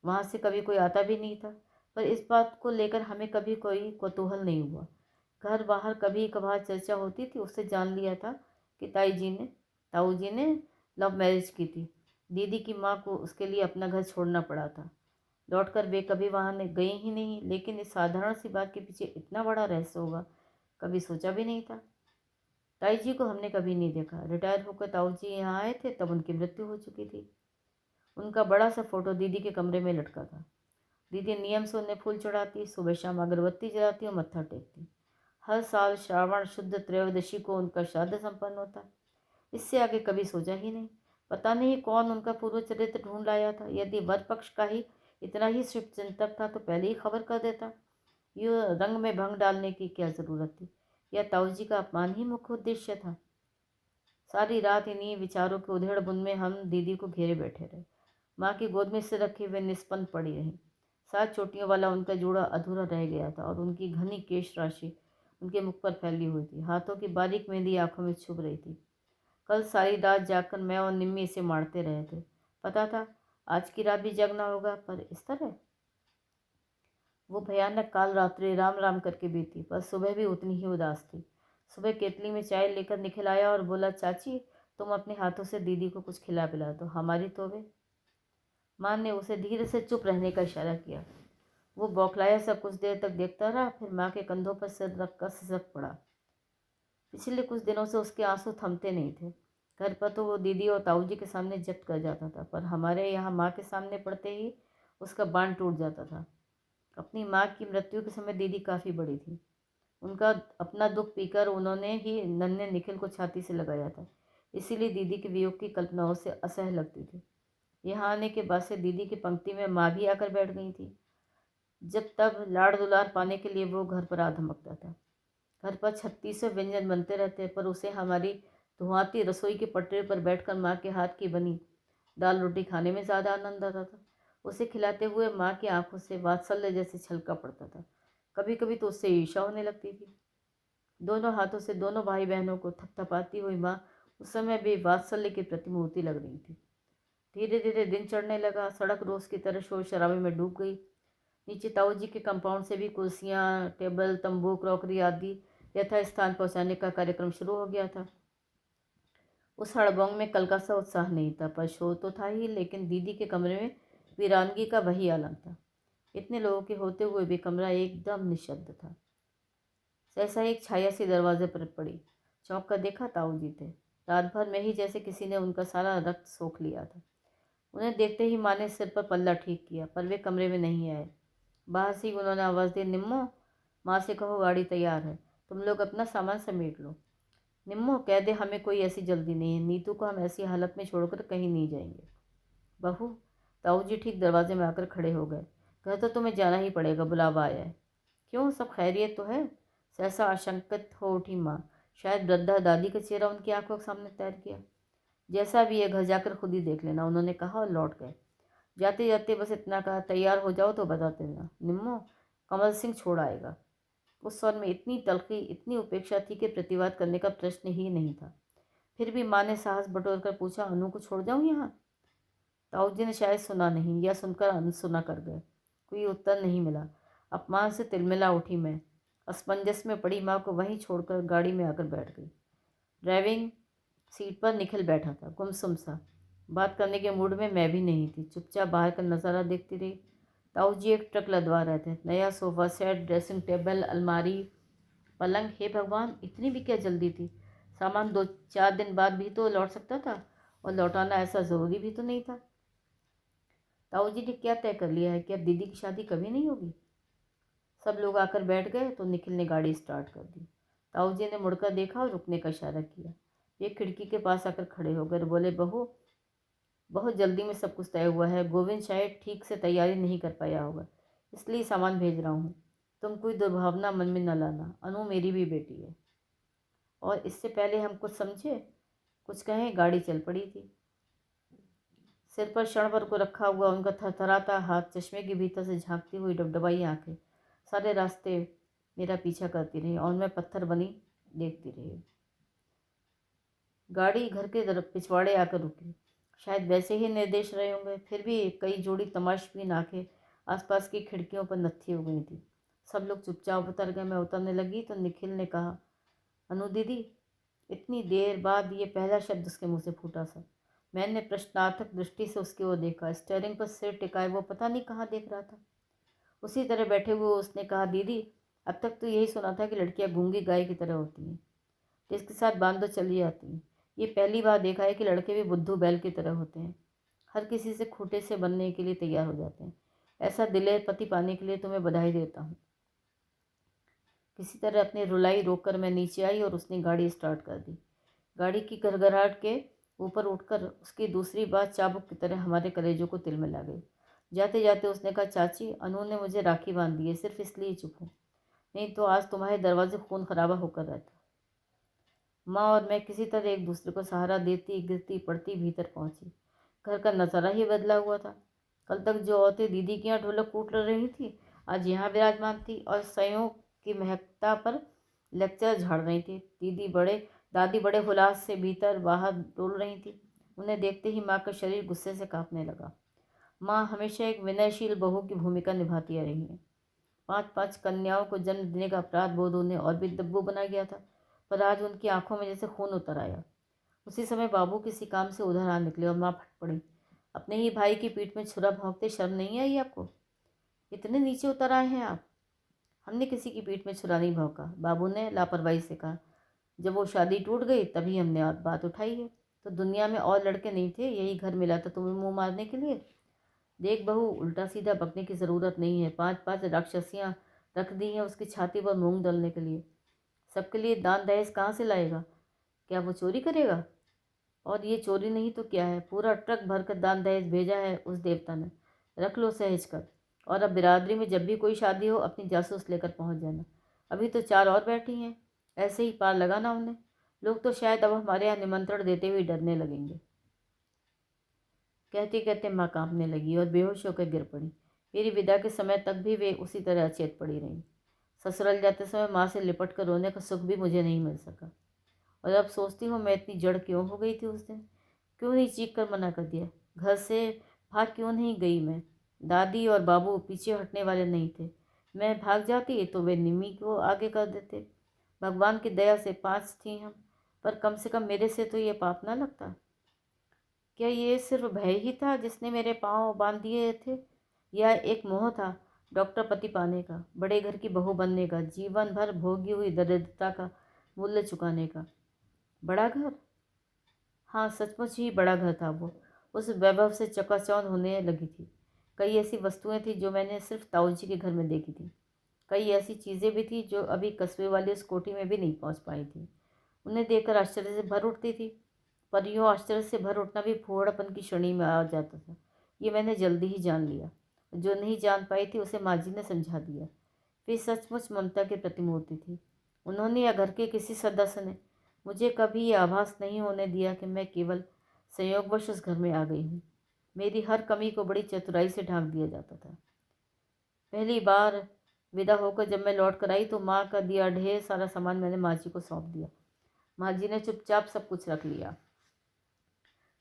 वहाँ से कभी कोई आता भी नहीं था, पर इस बात को लेकर हमें कभी कोई कौतूहल नहीं हुआ। घर बाहर कभी कभार चर्चा होती थी। उससे जान लिया था कि ताऊ जी ने लव मैरिज की थी। दीदी की माँ को उसके लिए अपना घर छोड़ना पड़ा था। लौटकर वे कभी वहाँ गई ही नहीं। लेकिन इस साधारण सी बात के पीछे इतना बड़ा रहस्य होगा, कभी सोचा भी नहीं था। ताई जी को हमने कभी नहीं देखा। रिटायर होकर ताऊ जी यहाँ आए थे तब उनकी मृत्यु हो चुकी थी। उनका बड़ा सा फोटो दीदी के कमरे में लटका था। दीदी नियम से उन्हें फूल चढ़ाती, सुबह शाम अगरबत्ती जलाती और मत्था टेकती। हर साल श्रावण शुद्ध त्रयोदशी को उनका श्राद्ध संपन्न होता। इससे आगे कभी सोचा ही नहीं। पता नहीं कौन उनका पूर्व चरित्र ढूंढ लाया था। यदि वर पक्ष का ही इतना ही शुभ चिंतक था तो पहले ही खबर कर देता। ये रंग में भंग डालने की क्या जरूरत थी? यह ताऊ जी का अपमान ही मुख्य उद्देश्य था। सारी रात इन्हीं विचारों के उधेड़ बुन में हम दीदी को घेरे बैठे रहे। माँ की गोद में सिर रखे हुए निष्पन्न पड़ी रही। 7 चोटियों वाला उनका जोड़ा अधूरा रह गया था और उनकी घनी केश राशि उनके मुख पर फैली हुई थी। हाथों की बारीक मेहंदी आंखों में छुप रही थी। कल सारी रात जागकर मैं और निम्मी इसे मारते रहे थे। पता था आज की रात भी जगना होगा, पर इस तरह। वो भयानक काल रात्रि राम राम करके बीती, पर सुबह भी उतनी ही उदास थी। सुबह केतली में चाय लेकर निखिल आया और बोला, चाची तुम अपने हाथों से दीदी को कुछ खिला पिला दो, हमारी तोबे। माँ ने उसे धीरे से चुप रहने का इशारा किया। वो बौखलाया सा कुछ देर तक देखता रहा, फिर माँ के कंधों पर सिर रखकर सिसक पड़ा। पिछले कुछ दिनों से उसके आंसू थमते नहीं थे। घर पर तो वो दीदी और ताऊ जी के सामने जब्त कर जाता था, पर हमारे यहाँ माँ के सामने पड़ते ही उसका बांध टूट जाता था। अपनी माँ की मृत्यु के समय दीदी काफ़ी बड़ी थी। उनका अपना दुख पीकर उन्होंने ही नन्हे निखिल को छाती से लगाया था। इसीलिए दीदी के वियोग की कल्पना उसे असह्य लगती थी। यहाँ आने के बाद से दीदी की पंक्ति में माँ भी आकर बैठ गई थी। जब तब लाड़ दुलार पाने के लिए वो घर पर आ धमकता था। घर पर 3600 व्यंजन बनते रहते, पर उसे हमारी धुआंती रसोई के पटरे पर बैठकर माँ के हाथ की बनी दाल रोटी खाने में ज़्यादा आनंद आता था। उसे खिलाते हुए माँ की आंखों से वात्सल्य जैसे छलका पड़ता था। कभी कभी तो उससे ईर्ष्या होने लगती थी। दोनों हाथों से दोनों भाई बहनों को थपथपाती हुई माँ उस समय भी वात्सल्य की प्रतिमूर्ति लग रही थी। धीरे धीरे दिन चढ़ने लगा। सड़क रोज की तरह शोर शराबे में डूब गई। नीचे ताऊ जी के कंपाउंड से भी कुर्सियाँ, टेबल, तंबू, क्रॉकरी आदि यथास्थान पहुँचाने का कार्यक्रम शुरू हो गया था। उस हड़बोंग में कल का सा उत्साह नहीं था, पर शोर तो था ही, लेकिन दीदी के कमरे में वीरानगी का वही आलम था। इतने लोगों के होते हुए भी कमरा एकदम निशब्द था। सहसा एक छाया सी दरवाजे पर पड़ी। चौंक कर देखा, ताऊ जी थे। रात भर में ही जैसे किसी ने उनका सारा रक्त सोख लिया था। उन्हें देखते ही माँ ने सिर पर पल्ला ठीक किया, पर वे कमरे में नहीं आए। बाहर से ही उन्होंने आवाज़ दी, निम्मो माँ से कहो गाड़ी तैयार है, तुम लोग अपना सामान समेट लो। निम्मो कह दे हमें कोई ऐसी जल्दी नहीं है, नीतू को हम ऐसी हालत में छोड़कर कहीं नहीं जाएंगे। बहू, ताऊ जी ठीक दरवाजे में आकर खड़े हो गए। घर तो तुम्हें जाना ही पड़ेगा, बुलावा आया है। क्यों, सब खैरियत तो है? सहसा आशंकित हो उठी माँ। शायद वृद्धा दादी का चेहरा उनकी आंखों के सामने तैर गया। जैसा भी है घर जाकर खुद ही देख लेना, उन्होंने कहा और लौट गए। जाते जाते बस इतना कहा, तैयार हो जाओ तो बता देना निम्मो, कमल सिंह छोड़ आएगा। उस स्वर में इतनी तलखी, इतनी उपेक्षा थी कि प्रतिवाद करने का प्रश्न ही नहीं था। फिर भी माँ ने साहस बटोर कर पूछा, अनु को छोड़ जाऊँ यहाँ? ताऊ जी ने शायद सुना नहीं, या सुनकर अनसुना कर गए। कोई उत्तर नहीं मिला। अपमान से तिलमिला उठी मैं। असमंजस में पड़ी माँ को वहीं छोड़कर गाड़ी में आकर बैठ गई। ड्राइविंग सीट पर निखिल बैठा था, गुमसुम सा। बात करने के मूड में मैं भी नहीं थी। चुपचाप बाहर का नज़ारा देखती रही। ताऊ जी एक ट्रक लदवा रहे थे। नया सोफ़ा सेट, ड्रेसिंग टेबल, अलमारी, पलंग। हे भगवान, इतनी भी क्या जल्दी थी? सामान 2-4 दिन बाद भी तो लौट सकता था, और लौटाना ऐसा ज़रूरी भी तो नहीं था। ताऊ जी ने क्या तय कर लिया है कि अब दीदी की शादी कभी नहीं होगी? सब लोग आकर बैठ गए तो निखिल ने गाड़ी स्टार्ट कर दी। ताऊ जी ने मुड़कर देखा और रुकने का इशारा किया। वे खिड़की के पास आकर खड़े हो गए, बोले, बहू बहुत जल्दी में सब कुछ तय हुआ है। गोविंद शायद ठीक से तैयारी नहीं कर पाया होगा, इसलिए सामान भेज रहा हूँ। तुम कोई दुर्भावना मन में न लाना, अनु मेरी भी बेटी है। और इससे पहले हम कुछ समझे, कुछ कहें गाड़ी चल पड़ी थी। सिर पर क्षण भर को रखा हुआ उनका थरथराता हाथ, चश्मे के भीतर से झांकती हुई डबडबाई आंखें सारे रास्ते मेरा पीछा करती रही और मैं पत्थर बनी देखती रही। गाड़ी घर के तरफ पिछवाड़े आकर रुकी। शायद वैसे ही निर्देश रहे होंगे, फिर भी कई जोड़ी तमाशबीन आंखें आसपास की खिड़कियों पर नत्थी हो गई थी। सब लोग चुपचाप उतर गए। मैं उतरने लगी तो निखिल ने कहा, अनु दीदी। इतनी देर बाद ये पहला शब्द उसके मुंह से फूटा सा। मैंने प्रश्नार्थक दृष्टि से उसकी ओर देखा। स्टीयरिंग पर सिर टिकाए वो पता नहीं कहाँ देख रहा था। उसी तरह बैठे हुए उसने कहा, दीदी अब तक तो यही सुना था कि लड़कियां गूंगी गाय की तरह होती हैं, जिसके साथ बांध चली जाती हैं। ये पहली बार देखा है कि लड़के भी बुद्धू बैल की तरह होते हैं, हर किसी से खूंटे से बनने के लिए तैयार हो जाते हैं। ऐसा दिलेर पति पाने के लिए तुम्हें बधाई देता हूँ। किसी तरह अपनी रुलाई रोककर मैं नीचे आई और उसने गाड़ी स्टार्ट कर दी। गाड़ी की घरघराहट के ऊपर उठकर उसकी दूसरी बात चाबुक की तरह हमारे कलेजों को तिल में ला गई। जाते जाते उसने कहा, चाची अनु ने मुझे राखी बांध दी है, सिर्फ इसलिए चुप हूँ, नहीं तो आज तुम्हारे दरवाजे खून खराबा होकर रहता। माँ और मैं किसी तरह एक दूसरे को सहारा देती गिरती पड़ती भीतर पहुंची। घर का नज़ारा ही बदला हुआ था। कल तक जो औरतें दीदी के यहाँ ढोलक कूट रही थी, आज यहाँ विराजमान थी और संयोग की महकता पर लेक्चर झाड़ रही थी। दादी बड़े हुलास से भीतर बाहर डोल रही थी। उन्हें देखते ही माँ का शरीर गुस्से से कांपने लगा। माँ हमेशा एक विनयशील बहू की भूमिका निभाती रही है। 5-5 कन्याओं को जन्म देने का अपराध बोध उन्हें और भी दब्बू बना गया था, पर आज उनकी आंखों में जैसे खून उतर आया। उसी समय बाबू किसी काम से उधर आ निकले और माँ फट पड़ी। अपने ही भाई की पीठ में छुरा भोंकते शर्म नहीं आई आपको? इतने नीचे उतर आए हैं आप? हमने किसी की पीठ में छुरा नहीं भौंका, बाबू ने लापरवाही से कहा। जब वो शादी टूट गई तभी हमने और बात उठाई है। तो दुनिया में और लड़के नहीं थे, यही घर मिला था तुम्हें मुंह मारने के लिए। देख बहू, उल्टा सीधा बकने की ज़रूरत नहीं है। 5-5 राक्षसियाँ रख दी हैं उसकी छाती पर मूंग डालने के लिए। सबके लिए दान दहेज कहाँ से लाएगा? क्या वो चोरी करेगा? और ये चोरी नहीं तो क्या है, पूरा ट्रक भर कर दान दहेज भेजा है उस देवता ने। रख लो सहेज कर। और अब बिरादरी में जब भी कोई शादी हो अपनी जासूस लेकर पहुंच जाना। अभी तो 4 और बैठी हैं, ऐसे ही पार लगाना उन्हें। लोग तो शायद अब हमारे यहाँ निमंत्रण देते हुए डरने लगेंगे। कहते कहते माँ कांपने लगी और बेहोश होकर गिर पड़ी। मेरी विदा के समय तक भी वे उसी तरह अचेत पड़ी रहीं। ससुराल जाते समय माँ से लिपट कर रोने का सुख भी मुझे नहीं मिल सका। और अब सोचती हूँ मैं इतनी जड़ क्यों हो गई थी उस दिन। क्यों नहीं चीख कर मना कर दिया? घर से भाग क्यों नहीं गई मैं? दादी और बाबू पीछे हटने वाले नहीं थे। मैं भाग जाती तो वे निम्मी को आगे कर देते। भगवान की दया से 5 थी हम, पर कम से कम मेरे से तो ये पाप ना लगता। क्या ये सिर्फ भय ही था जिसने मेरे पाँव बांध दिए थे, या एक मोह था डॉक्टर पति पाने का, बड़े घर की बहू बनने का, जीवन भर भोगी हुई दरिद्रता का मूल्य चुकाने का? बड़ा घर? हाँ, सचमुच ही बड़ा घर था वो। उस वैभव से चकाचौंध होने लगी थी। कई ऐसी वस्तुएं थी जो मैंने सिर्फ ताऊजी के घर में देखी थी। कई ऐसी चीज़ें भी थी जो अभी कस्बे वाली उस कोठी में भी नहीं पहुंच पाई थी। उन्हें देखकर आश्चर्य से भर उठती थी, पर यूँ आश्चर्य से भर उठना भी फूहड़पन की श्रेणी में आ जाता था। ये मैंने जल्दी ही जान लिया। जो नहीं जान पाई थी उसे माँ जी ने समझा दिया। वे सचमुच ममता की प्रतिमूर्ति थी। उन्होंने या घर के किसी सदस्य ने मुझे कभी ये आभास नहीं होने दिया कि मैं केवल संयोगवश उस घर में आ गई हूँ। मेरी हर कमी को बड़ी चतुराई से ढांक दिया जाता था। पहली बार विदा होकर जब मैं लौट कर आई तो माँ का दिया ढेर सारा सामान मैंने माँ जी को सौंप दिया। माँ जी ने चुपचाप सब कुछ रख लिया।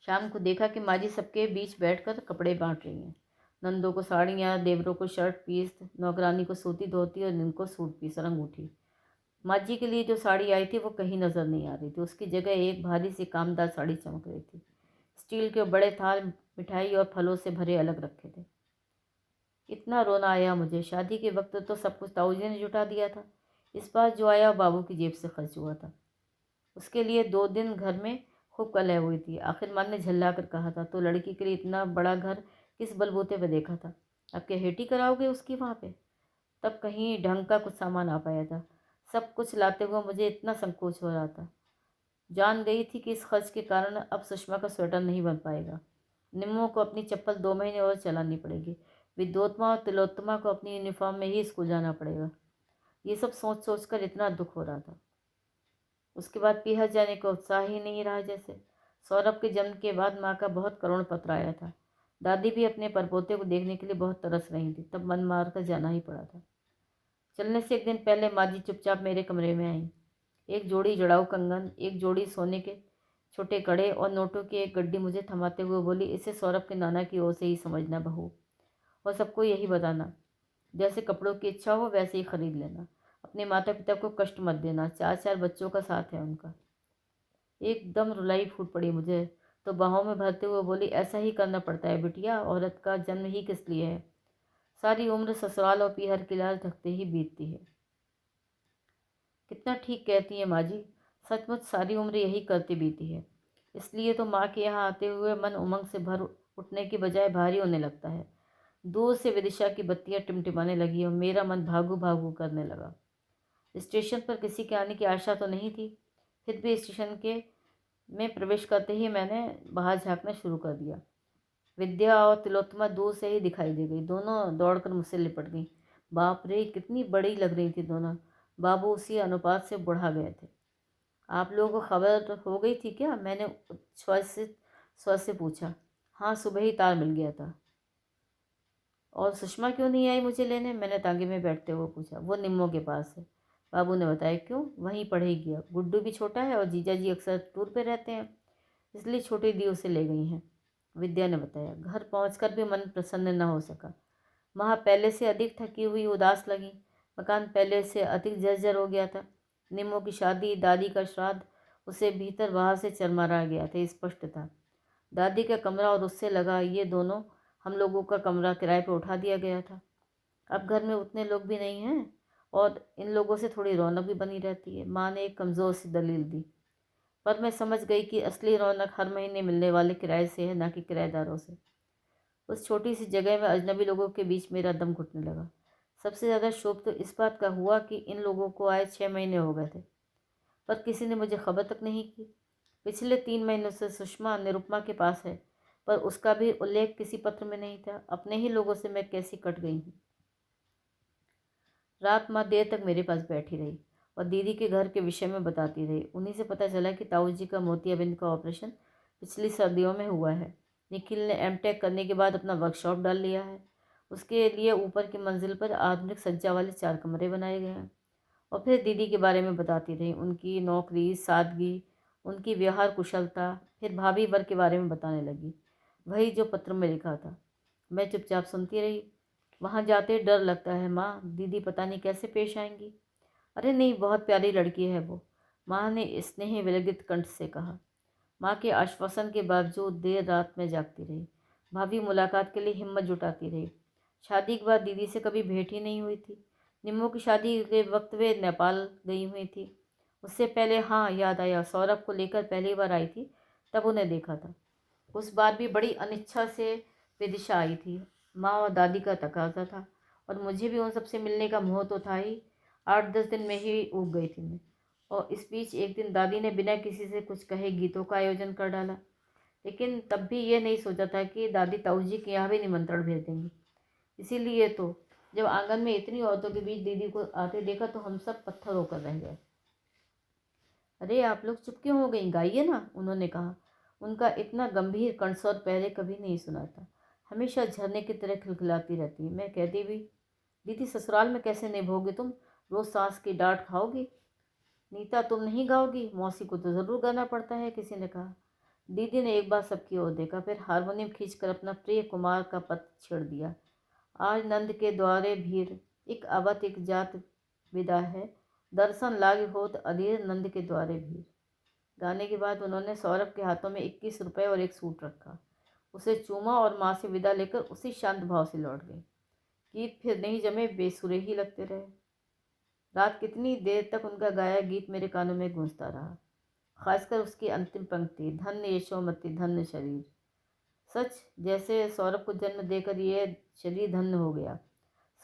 शाम को देखा कि माँ जी सबके बीच बैठकर कपड़े बांट रही हैं। नंदों को साड़ियाँ, देवरों को शर्ट पीस, नौकरानी को सूती धोती और इनको सूट पीस और अंगूठी। माँ जी के लिए जो साड़ी आई थी वो कहीं नज़र नहीं आ रही थी। उसकी जगह एक भारी सी कामदार साड़ी चमक रही थी। स्टील के बड़े थाल मिठाई और फलों से भरे अलग रखे थे। इतना रोना आया मुझे। शादी के वक्त तो सब कुछ ताऊजी ने जुटा दिया था। इस बार जो आया बाबू की जेब से खर्च हुआ था। उसके लिए 2 दिन घर में खूब कलह हुई थी। आखिर माँ ने झल्ला कर कहा था, तो लड़की के लिए इतना बड़ा घर किस बलबूते पर देखा था? अब क्या हेटी कराओगे उसकी वहाँ पे? तब कहीं ढंग का कुछ सामान आ पाया था। सब कुछ लाते हुए मुझे इतना संकोच हो रहा था। जान गई थी कि इस खर्च के कारण अब सुषमा का स्वेटर नहीं बन पाएगा। निम्मो को अपनी चप्पल 2 महीने और चलानी पड़ेगी। विद्योत्मा और तिलोत्तमा को अपनी यूनिफॉर्म में ही स्कूल जाना पड़ेगा। ये सब सोच कर इतना दुख हो रहा था। उसके बाद पीहर जाने का उत्साह ही नहीं रहा जैसे। सौरभ के जन्म के बाद माँ का बहुत करुण पत्र आया था। दादी भी अपने परपोते को देखने के लिए बहुत तरस रही थी, तब मन मार कर जाना ही पड़ा था। चलने से एक दिन पहले माँ जी चुपचाप मेरे कमरे में आई। एक जोड़ी जड़ाऊ कंगन, एक जोड़ी सोने के छोटे कड़े और नोटों की एक गड्डी मुझे थमाते हुए बोली, इसे सौरभ के नाना की ओर से ही समझना बहू, और सबको यही बताना। जैसे कपड़ों की इच्छा हो वैसे ही खरीद लेना। अपने माता पिता को कष्ट मत देना, 4 बच्चों का साथ है उनका। एकदम रुलाई फूट पड़ी मुझे, तो बाहों में भरते हुए बोली, ऐसा ही करना पड़ता है बिटिया, औरत का जन्म ही किस लिए है। सारी उम्र ससुराल और पीहर की लाल थकते ही बीतती है। कितना ठीक कहती है माँ जी, सचमुच सारी उम्र यही करती बीती है। इसलिए तो माँ के यहाँ आते हुए मन उमंग से भर उठने की बजाय भारी होने लगता है। दूर से विदिशा की बत्तियाँ टिमटिमाने लगी और मेरा मन भागू भागू करने लगा। स्टेशन पर किसी के आने की आशा तो नहीं थी, फिर भी स्टेशन के में प्रवेश करते ही मैंने बाहर झाँकना शुरू कर दिया। विद्या और तिलोत्तमा दूर से ही दिखाई दे गई। दोनों दौड़कर मुझसे लिपट गईं। बाप रे, कितनी बड़ी लग रही थी दोनों। बाबू उसी अनुपात से बढ़ा गए थे। आप लोगों को खबर हो गई थी क्या? मैंने उच्छ्वसित स्वर से पूछा। हाँ, सुबह ही तार मिल गया था। और सुषमा क्यों नहीं आई मुझे लेने? मैंने तांगे में बैठते हुए पूछा। वो निम्मो के पास है, बाबू ने बताया। क्यों? वहीं पढ़ेगी अब। गुड्डू भी छोटा है और जीजा जी अक्सर टूर पे रहते हैं, इसलिए छोटी दी उसे ले गई हैं, विद्या ने बताया। घर पहुंचकर भी मन प्रसन्न न हो सका। माँ पहले से अधिक थकी हुई उदास लगी। मकान पहले से अधिक जर्जर हो गया था। निम्मो की शादी, दादी का श्राद्ध, उसे भीतर बाहर से चरमरा गया था, स्पष्ट था। दादी का कमरा और उससे लगा ये दोनों हम लोगों का कमरा किराए पर उठा दिया गया था। अब घर में उतने लोग भी नहीं हैं और इन लोगों से थोड़ी रौनक भी बनी रहती है। माँ ने एक कमज़ोर सी दलील दी, पर मैं समझ गई कि असली रौनक हर महीने मिलने वाले किराए से है, ना कि किराएदारों से। उस छोटी सी जगह में अजनबी लोगों के बीच मेरा दम घुटने लगा। सबसे ज़्यादा शोक तो इस बात का हुआ कि इन लोगों को आए 6 महीने हो गए थे, पर किसी ने मुझे खबर तक नहीं की। पिछले 3 महीनों से सुषमा निरुपमा के पास है, पर उसका भी उल्लेख किसी पत्र में नहीं था। अपने ही लोगों से मैं कैसी कट गई हूँ। रात माँ देर तक मेरे पास बैठी रही और दीदी के घर के विषय में बताती रही। उन्हीं से पता चला कि ताऊ जी का मोतियाबिंद का ऑपरेशन पिछली सर्दियों में हुआ है। निखिल ने एमटेक करने के बाद अपना वर्कशॉप डाल लिया है। उसके लिए ऊपर की मंजिल पर आधुनिक सज्जा वाले 4 कमरे बनाए गए हैं। और फिर दीदी के बारे में बताती रही, उनकी नौकरी, सादगी, उनकी व्यवहार कुशलता। फिर भाभी वर्ग के बारे में बताने लगी, वही जो पत्र में लिखा था। मैं चुपचाप सुनती रही। वहाँ जाते डर लगता है माँ, दीदी पता नहीं कैसे पेश आएंगी। अरे नहीं, बहुत प्यारी लड़की है वो, माँ ने स्नेह विलगित कंठ से कहा। माँ के आश्वासन के बावजूद देर रात में जागती रही। भाभी मुलाकात के लिए हिम्मत जुटाती रही। शादी के बाद दीदी से कभी भेंट ही नहीं हुई थी। निम्मो की शादी के वक्त वे नेपाल गई हुई थी। उससे पहले, हाँ याद आया, सौरभ को लेकर पहली बार आई थी, तब उन्हें देखा था। उस बार भी बड़ी अनिच्छा से विदिशा आई थी। माँ और दादी का तकाजा था और मुझे भी उन सबसे मिलने का मोह तो था ही। 8-10 दिन में ही उग गई थी मैं। और इस बीच एक दिन दादी ने बिना किसी से कुछ कहे गीतों का आयोजन कर डाला। लेकिन तब भी ये नहीं सोचा था कि दादी ताऊ जी के यहाँ भी निमंत्रण भेज देंगी। इसीलिए तो जब आंगन में इतनी औरतों के बीच दीदी को आते देखा तो हम सब पत्थर होकर रह गए। अरे आप लोग चुप क्यों हो गई, गाइए ना, उन्होंने कहा। उनका इतना गंभीर कंठस्वर पहले कभी नहीं सुना था। हमेशा झरने की तरह खिलखिलाती रहती। मैं कहती भी, दीदी ससुराल में कैसे निभाओगे तुम, रोज सास की डांट खाओगी। नीता तुम नहीं गाओगी, मौसी को तो ज़रूर गाना पड़ता है, किसी ने कहा। दीदी ने एक बार सबकी ओर देखा, फिर हारमोनियम खींचकर अपना प्रिय कुमार का पद छेड़ दिया। आज नंद के द्वारे भीड़, एक अवत एक जात विदा है, दर्शन लाग होत अधीर नंद के द्वारे भीड़। गाने के बाद उन्होंने सौरभ के हाथों में 21 रुपये और एक सूट रखा, उसे चूमा और माँ से विदा लेकर उसी शांत भाव से लौट गई। गीत फिर नहीं जमे, बेसुरे ही लगते रहे। रात कितनी देर तक उनका गाया गीत मेरे कानों में गूंजता रहा, खासकर उसकी अंतिम पंक्ति, धन्य यशोमती धन्य शरीर। सच जैसे सौरभ को जन्म देकर ये शरीर धन्य हो गया,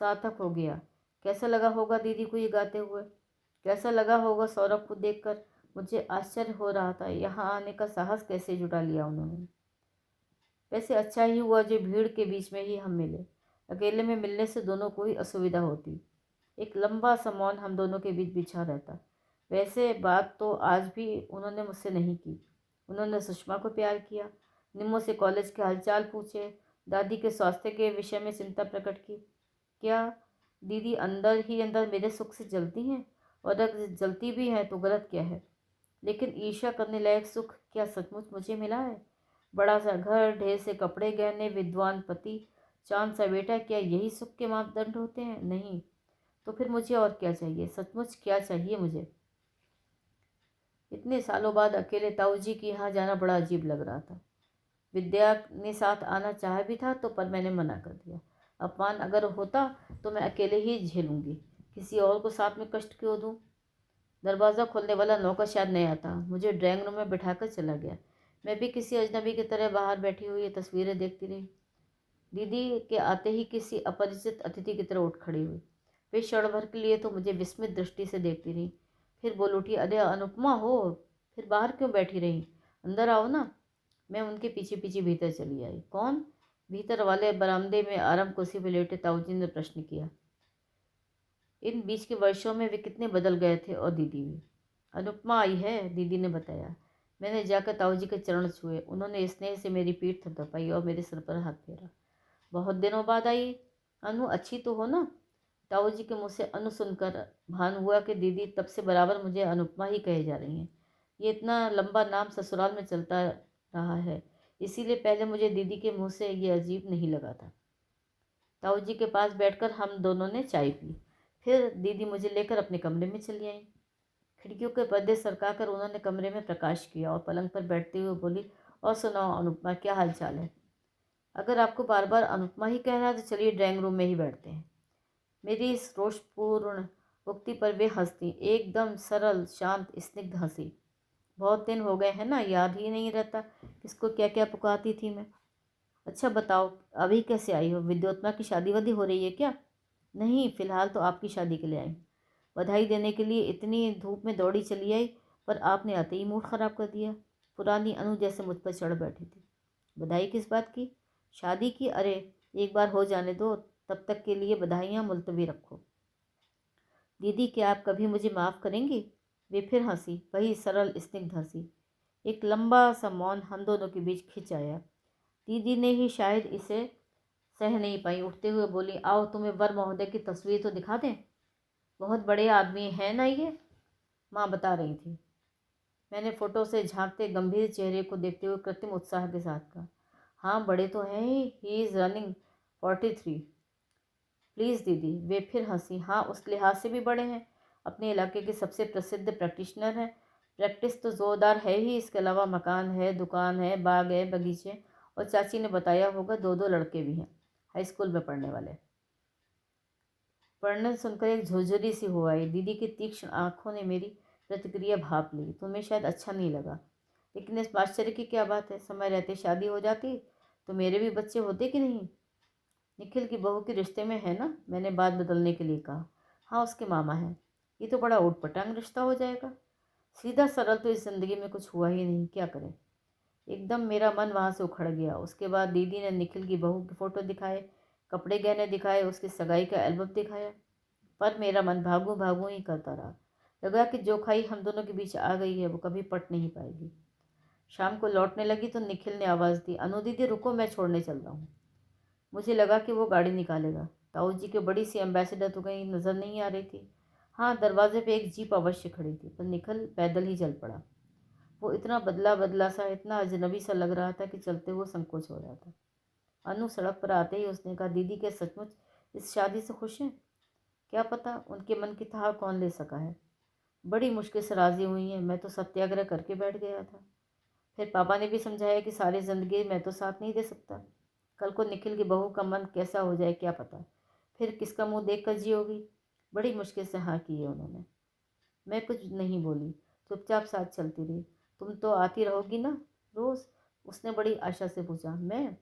सार्थक हो गया। कैसा लगा होगा दीदी को ये गाते हुए, कैसा लगा होगा सौरभ को देखकर। मुझे आश्चर्य हो रहा था, यहाँ आने का साहस कैसे जुटा लिया उन्होंने। वैसे अच्छा ही हुआ जो भीड़ के बीच में ही हम मिले। अकेले में मिलने से दोनों को ही असुविधा होती। एक लंबा सा मौन हम दोनों के बीच बिछा रहता। वैसे बात तो आज भी उन्होंने मुझसे नहीं की। उन्होंने सुषमा को प्यार किया, निम्मो से कॉलेज के हालचाल पूछे, दादी के स्वास्थ्य के विषय में चिंता प्रकट की। क्या दीदी अंदर ही अंदर मेरे सुख से जलती हैं? और अगर जलती भी हैं तो गलत क्या है? लेकिन ईर्ष्या करने लायक सुख क्या सचमुच मुझे मिला है? बड़ा सा घर, ढेर से कपड़े गहने, विद्वान पति, चांद सा बेटा, क्या यही सुख के मापदंड होते हैं? नहीं। तो फिर मुझे और क्या चाहिए? सचमुच क्या चाहिए मुझे? इतने सालों बाद अकेले ताऊ जी के यहाँ जाना बड़ा अजीब लग रहा था। विद्या ने साथ आना चाहा भी था तो पर मैंने मना कर दिया। अपमान अगर होता तो मैं अकेले ही झेलूंगी, किसी और को साथ में कष्ट क्यों दूं? दरवाज़ा खोलने वाला नौकर शायद नया था, मुझे ड्राइंग रूम में बिठाकर चला गया। मैं भी किसी अजनबी की तरह बाहर बैठी हुई ये तस्वीरें देखती रही। दीदी के आते ही किसी अपरिचित अतिथि की तरह उठ खड़ी हुई। वे क्षण भर के लिए तो मुझे विस्मित दृष्टि से देखती रही, फिर बोल उठी, अरे अनुपमा हो, फिर बाहर क्यों बैठी रही? अंदर आओ ना। मैं उनके पीछे पीछे भीतर चली आई। कौन? भीतर वाले बरामदे में आराम कुर्सी पर लेटे ताऊजी ने प्रश्न किया। इन बीच के वर्षों में वे कितने बदल गए थे, और दीदी भी। अनुपमा आई है, दीदी ने बताया। मैंने जाकर ताऊजी के चरण छुए। उन्होंने स्नेह से मेरी पीठ थपथपाई और मेरे सिर पर हाथ फेरा। बहुत दिनों बाद आई। अनु अच्छी तो हो ना? ताऊजी के मुँह से अनु सुनकर भान हुआ कि दीदी तब से बराबर मुझे अनुपमा ही कहे जा रही हैं। ये इतना लंबा नाम ससुराल में चलता रहा है, इसीलिए पहले मुझे दीदी के मुँह से ये अजीब नहीं लगा था। ताऊजी के पास बैठकर हम दोनों ने चाय पी। फिर दीदी मुझे लेकर अपने कमरे में चली आई। खिड़कियों के पर्दे सरकाकर उन्होंने कमरे में प्रकाश किया और पलंग पर बैठते हुए बोली, और सुनाओ अनुपमा, क्या हाल चाल है? अगर आपको बार बार अनुपमा ही कहना है तो चलिए ड्राइंग रूम में ही बैठते हैं। मेरी इस रोषपूर्ण उक्ति पर वे हंसती, एकदम सरल शांत स्निग्ध हंसी। बहुत दिन हो गए हैं ना, याद ही नहीं रहता किसको क्या क्या पुकारती थी मैं। अच्छा बताओ, अभी कैसे आई हो? विद्योत्मा की शादी वादी हो रही है क्या? नहीं, फिलहाल तो आपकी शादी के लिए आई। बधाई देने के लिए इतनी धूप में दौड़ी चली आई, पर आपने आते ही मूड खराब कर दिया। पुरानी अनु जैसे मुझ पर चढ़ बैठी थी। बधाई किस बात की? शादी की। अरे एक बार हो जाने दो, तब तक के लिए बधाइयाँ मुलतवी रखो। दीदी, क्या आप कभी मुझे माफ़ करेंगी? वे फिर हंसी, वही सरल स्निग्ध हंसी। एक लंबा सा मौन हम दोनों के बीच खिंच आया। दीदी ने ही शायद इसे सह नहीं पाई, उठते हुए बोली, आओ तुम्हें वर महोदय की तस्वीर तो दिखा दें। बहुत बड़े आदमी हैं ना ये? माँ बता रही थी। मैंने फ़ोटो से झांकते गंभीर चेहरे को देखते हुए कृत्रिम उत्साह के साथ कहा, हाँ बड़े तो हैं ही इज़ रनिंग 43। प्लीज़ दीदी। वे फिर हंसी, हाँ उस लिहाज से भी बड़े हैं, अपने इलाके के सबसे प्रसिद्ध प्रैक्टिशनर हैं। प्रैक्टिस तो ज़ोरदार है ही, इसके अलावा मकान है, दुकान है, बाग है, बगीचे, और चाची ने बताया होगा 2-2 लड़के भी हैं, हाई स्कूल में पढ़ने वाले। वर्णन सुनकर एक झुरझुरी सी हो आई। दीदी की तीक्ष्ण आंखों ने मेरी प्रतिक्रिया भाप ली। तुम्हें शायद अच्छा नहीं लगा, लेकिन इस आश्चर्य की क्या बात है? समय रहते शादी हो जाती तो मेरे भी बच्चे होते कि नहीं। निखिल की बहू के रिश्ते में है ना? मैंने बात बदलने के लिए कहा। हाँ उसके मामा हैं। ये तो बड़ा ऊटपटांग रिश्ता हो जाएगा। सीधा सरल तो इस ज़िंदगी में कुछ हुआ ही नहीं, क्या करें। एकदम मेरा मन वहाँ से उखड़ गया। उसके बाद दीदी ने निखिल की बहू के फ़ोटो दिखाए, कपड़े गहने दिखाए, उसकी सगाई का एल्बम दिखाया, पर मेरा मन भागू भागू ही करता रहा। लगा कि जो खाई हम दोनों के बीच आ गई है वो कभी पट नहीं पाएगी। शाम को लौटने लगी तो निखिल ने आवाज़ दी, अनु दीदी रुको, मैं छोड़ने चल रहा हूँ। मुझे लगा कि वो गाड़ी निकालेगा। ताऊ जी की बड़ी सी एम्बेसडर तो कहीं नज़र नहीं आ रही थी। हाँ, दरवाजे पे एक जीप अवश्य खड़ी थी, पर निखिल पैदल ही चल पड़ा। वो इतना बदला बदला सा, इतना अजनबी सा लग रहा था कि चलते हुए संकोच हो रहा था। अनु सड़क पर आते ही उसने कहा, दीदी क्या सचमुच इस शादी से खुश हैं? क्या पता, उनके मन की थाह कौन ले सका है। बड़ी मुश्किल से राज़ी हुई हैं, मैं तो सत्याग्रह करके बैठ गया था। फिर पापा ने भी समझाया कि सारी ज़िंदगी मैं तो साथ नहीं दे सकता। कल को निखिल की बहू का मन कैसा हो जाए क्या पता, फिर किसका मुंह देख कर जियोगी। बड़ी मुश्किल से हाँ की है उन्होंने। मैं कुछ नहीं बोली, चुपचाप साथ चलती रही। तुम तो आती रहोगी ना रोज़? उसने बड़ी आशा से पूछा। मैं?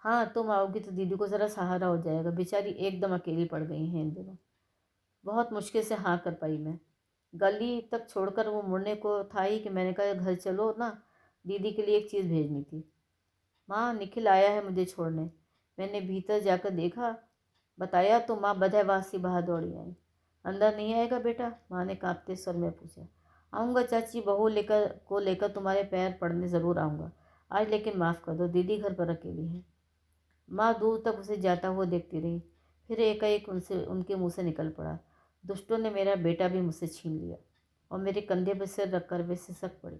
हाँ, तुम आओगी तो दीदी को ज़रा सहारा हो जाएगा, बेचारी एकदम अकेली पड़ गई हैं इन दिनों। बहुत मुश्किल से हाँ कर पाई मैं। गली तक छोड़कर वो मुड़ने को था ही कि मैंने कहा, घर चलो ना, दीदी के लिए एक चीज़ भेजनी थी। माँ, निखिल आया है मुझे छोड़ने। मैंने भीतर जाकर देखा, बताया तो माँ बधाईवासी बाहर दौड़ी आई। अंदर नहीं आएगा बेटा? माँ ने कांपते स्वर में पूछा। आऊँगा चाची, बहू लेकर तुम्हारे पैर पड़ने ज़रूर आऊँगा आज, लेकिन माफ़ कर दो, दीदी घर पर अकेली है। माँ दूर तक उसे जाता हुआ देखती रही, फिर एकाएक उनके मुंह से निकल पड़ा, दुष्टों ने मेरा बेटा भी मुझसे छीन लिया। और मेरे कंधे पर सिर रखकर वे सिसक पड़ी।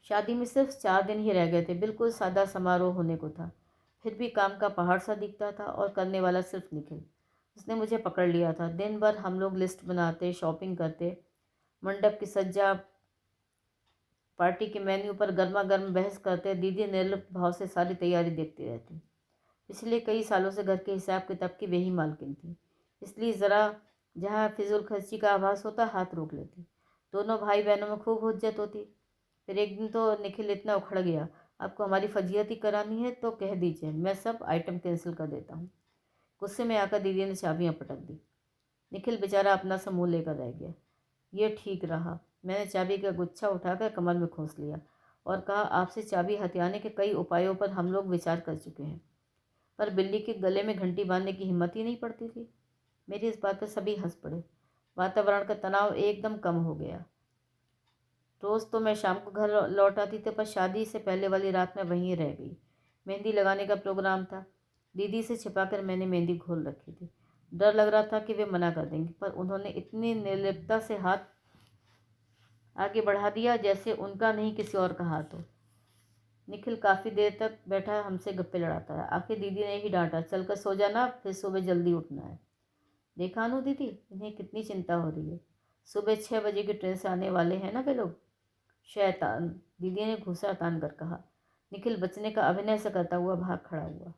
शादी में सिर्फ 4 दिन ही रह गए थे, बिल्कुल सादा समारोह होने को था, फिर भी काम का पहाड़ सा दिखता था, और करने वाला सिर्फ निखिल। उसने मुझे पकड़ लिया था। दिन भर हम लोग लिस्ट बनाते, शॉपिंग करते, मंडप की सज्जा, पार्टी के मेन्यू पर गर्मा गर्म बहस करते। दीदी निर्लिप्त भाव से सारी तैयारी देखती रहती। पिछले कई सालों से घर के हिसाब किताब की वही मालकिन थी, इसलिए ज़रा जहाँ फिजूल खर्ची का आभास होता हाथ रोक लेती। दोनों भाई बहनों में खूब हुज्जत होती। फिर एक दिन तो निखिल इतना उखड़ गया, आपको हमारी फजीहत करानी है तो कह दीजिए, मैं सब आइटम कैंसिल कर देता हूँ। गुस्से में आकर दीदी ने चाबियाँ पटक दी। निखिल बेचारा अपना सा मुँह लेकर रह गया। ये ठीक रहा। मैंने चाबी का गुच्छा उठाकर कमर में खोस लिया और कहा, आपसे चाबी हथियाने के कई उपायों पर हम लोग विचार कर चुके हैं, पर बिल्ली के गले में घंटी बांधने की हिम्मत ही नहीं पड़ती थी। मेरी इस बात पर सभी हंस पड़े। वातावरण का तनाव एकदम कम हो गया। रोज़ तो मैं शाम को घर लौट आती थी, पर शादी से पहले वाली रात में वहीं रह गई। मेहंदी लगाने का प्रोग्राम था। दीदी से छिपाकर मैंने मेहंदी घोल रखी थी। डर लग रहा था कि वे मना कर देंगी, पर उन्होंने इतनी निर्लिप्तता से हाथ आगे बढ़ा दिया जैसे उनका नहीं किसी और का हाथ हो। निखिल काफ़ी देर तक बैठा हमसे गप्पे लड़ाता रहा। आखिर दीदी ने ही डांटा, चलकर सो जाना, फिर सुबह जल्दी उठना है। देखा अनु दीदी, इन्हें कितनी चिंता हो रही है। सुबह 6 बजे की ट्रेन से आने वाले हैं ना वे लोग। शैतान, दीदी ने घूंसा तान कर कहा। निखिल बचने का अभिनय से करता हुआ भाग खड़ा हुआ।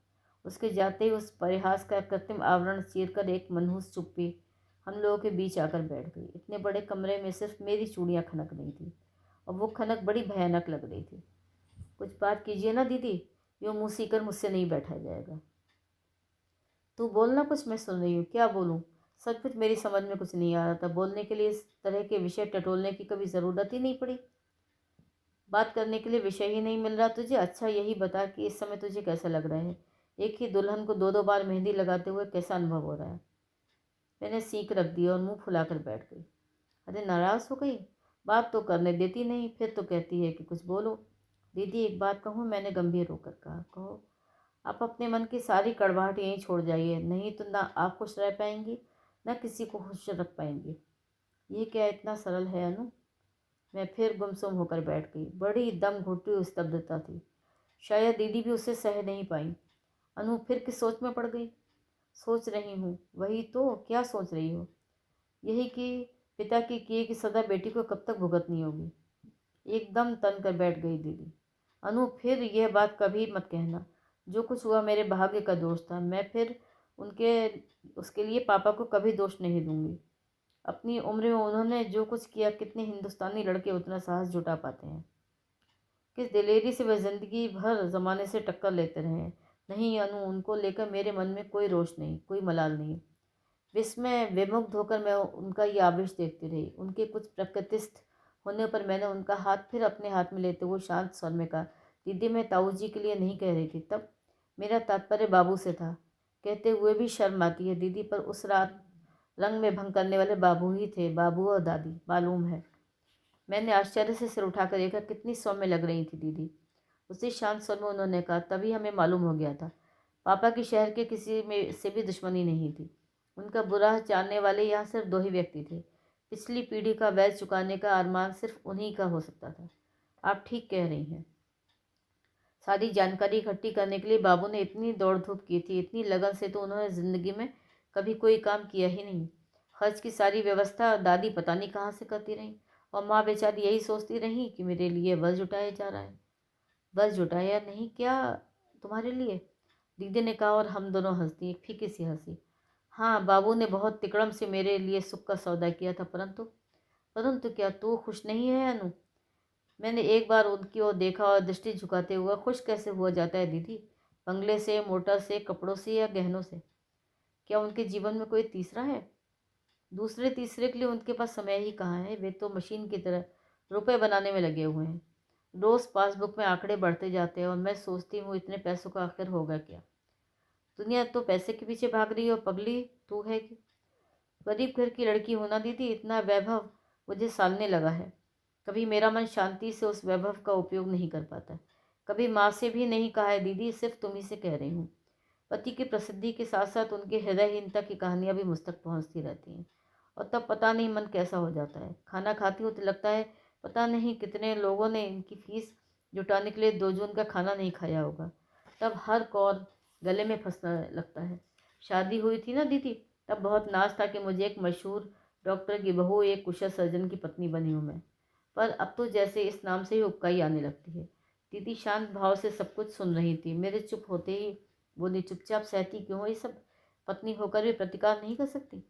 उसके जाते ही उस परिहास का कृत्रिम आवरण चीरकर एक मनहूस चुप्पी हम लोगों के बीच आकर बैठ गई। इतने बड़े कमरे में सिर्फ मेरी चूड़ियाँ खनक रही थी, और वो खनक बड़ी भयानक लग रही थी। कुछ बात कीजिए ना दीदी, यूँ मुँह सीकर मुझसे नहीं बैठा जाएगा। तू बोलना कुछ, मैं सुन रही हूँ। क्या बोलूँ? सचमुच मेरी समझ में कुछ नहीं आ रहा था। बोलने के लिए इस तरह के विषय टटोलने की कभी ज़रूरत ही नहीं पड़ी। बात करने के लिए विषय ही नहीं मिल रहा तुझे? अच्छा यही बता कि इस समय तुझे कैसा लग रहा है? एक ही दुल्हन को 2-2 बार मेहंदी लगाते हुए कैसा अनुभव हो रहा है? मैंने सीख रख दी और मुंह फुलाकर बैठ गई। अरे नाराज़ हो गई? बात तो करने देती नहीं, फिर तो कहती है कि कुछ बोलो। दीदी एक बात कहूँ? मैंने गंभीर होकर कहा। कहो। आप अपने मन की सारी कड़वाहट यहीं छोड़ जाइए, नहीं तो ना आप खुश रह पाएंगी, ना किसी को खुश रख पाएंगी। ये क्या इतना सरल है अनु? मैं फिर गुमसुम होकर बैठ गई। बड़ी दम घुटती हुई स्तब्धता थी। शायद दीदी भी उसे सह नहीं पाई। अनु फिर किस सोच में पड़ गई? सोच रही हूँ। वही तो, क्या सोच रही हो? यही कि पिता की किए की सदा बेटी को कब तक भुगतनी होगी। एकदम तन कर बैठ गई दीदी। अनु फिर यह बात कभी मत कहना। जो कुछ हुआ मेरे भाग्य का दोष था। मैं फिर उनके उसके लिए पापा को कभी दोष नहीं दूंगी। अपनी उम्र में उन्होंने जो कुछ किया, कितने हिंदुस्तानी लड़के उतना साहस जुटा पाते हैं? किस दिलेरी से वह जिंदगी भर ज़माने से टक्कर लेते रहे हैं। नहीं अनु, उनको लेकर मेरे मन में कोई रोष नहीं, कोई मलाल नहीं। विस्मय विमुग्ध होकर मैं उनका ये आवेश देखती रही। उनके कुछ प्रकृतिस्थ होने पर मैंने उनका हाथ फिर अपने हाथ में लेते हुए शांत स्वर में कहा, दीदी मैं ताऊ जी के लिए नहीं कह रही थी तब, मेरा तात्पर्य बाबू से था। कहते हुए भी शर्म आती है दीदी, पर उस रात रंग में भंग करने वाले बाबू ही थे, बाबू और दादी, मालूम है। मैंने आश्चर्य से सिर उठाकर देखा। कितनी सौम्य लग रही थी दीदी। उसी शांत स्वर में उन्होंने कहा, तभी हमें मालूम हो गया था पापा की शहर के किसी में से भी दुश्मनी नहीं थी। उनका बुरा जानने वाले यहाँ सिर्फ 2 ही व्यक्ति थे। पिछली पीढ़ी का वैर चुकाने का अरमान सिर्फ उन्हीं का हो सकता था। आप ठीक कह रही हैं। सारी जानकारी इकट्ठी करने के लिए बाबू ने इतनी दौड़ धूप की थी, इतनी लगन से तो उन्होंने ज़िंदगी में कभी कोई काम किया ही नहीं। खर्च की सारी व्यवस्था दादी पता नहीं कहाँ से करती रहीं, और माँ बेचारी यही सोचती रही कि मेरे लिए बस जुटाया जा रहा है। बस जुटाया नहीं, क्या तुम्हारे लिए? दीदी ने कहा, और हम दोनों हंस दिए, फीकी सी हंसी। हाँ, बाबू ने बहुत तिकड़म से मेरे लिए सुख का सौदा किया था, परंतु परंतु क्या तू खुश नहीं है अनु? मैंने एक बार उनकी ओर देखा, और दृष्टि झुकाते हुआ, खुश कैसे हुआ जाता है दीदी? बंगले से, मोटर से, कपड़ों से, या गहनों से? क्या उनके जीवन में कोई तीसरा है? दूसरे तीसरे के लिए उनके पास समय ही कहाँ है। वे तो मशीन की तरह रुपए बनाने में लगे हुए हैं। रोज़ पासबुक में आंकड़े बढ़ते जाते हैं, और मैं सोचती हूँ इतने पैसों का आखिर होगा क्या? दुनिया तो पैसे के पीछे भाग रही है, और पगली तू है कि गरीब घर की लड़की होना दीदी, इतना वैभव मुझे सालने लगा है। कभी मेरा मन शांति से उस वैभव का उपयोग नहीं कर पाता। कभी माँ से भी नहीं कहा है दीदी, सिर्फ तुम्ही से कह रही हूँ। पति की प्रसिद्धि के साथ साथ उनके हृदयहीनता की कहानियाँ भी मुझ तक पहुँचती रहती हैं, और तब पता नहीं मन कैसा हो जाता है। खाना खाती हूँ तो लगता है पता नहीं कितने लोगों ने इनकी फीस जुटाने के लिए 2 जून का खाना नहीं खाया होगा। तब हर कौर गले में फंसना लगता है। शादी हुई थी ना दीदी, तब बहुत नाज था कि मुझे एक मशहूर डॉक्टर की बहू, एक कुशल सर्जन की पत्नी बनी हूँ मैं। पर अब तो जैसे इस नाम से ही उबकाई आने लगती है। दीदी शांत भाव से सब कुछ सुन रही थी। मेरे चुप होते ही बोली, चुपचाप सहती क्यों हो ये सब? पत्नी होकर भी प्रतिकार नहीं कर सकती?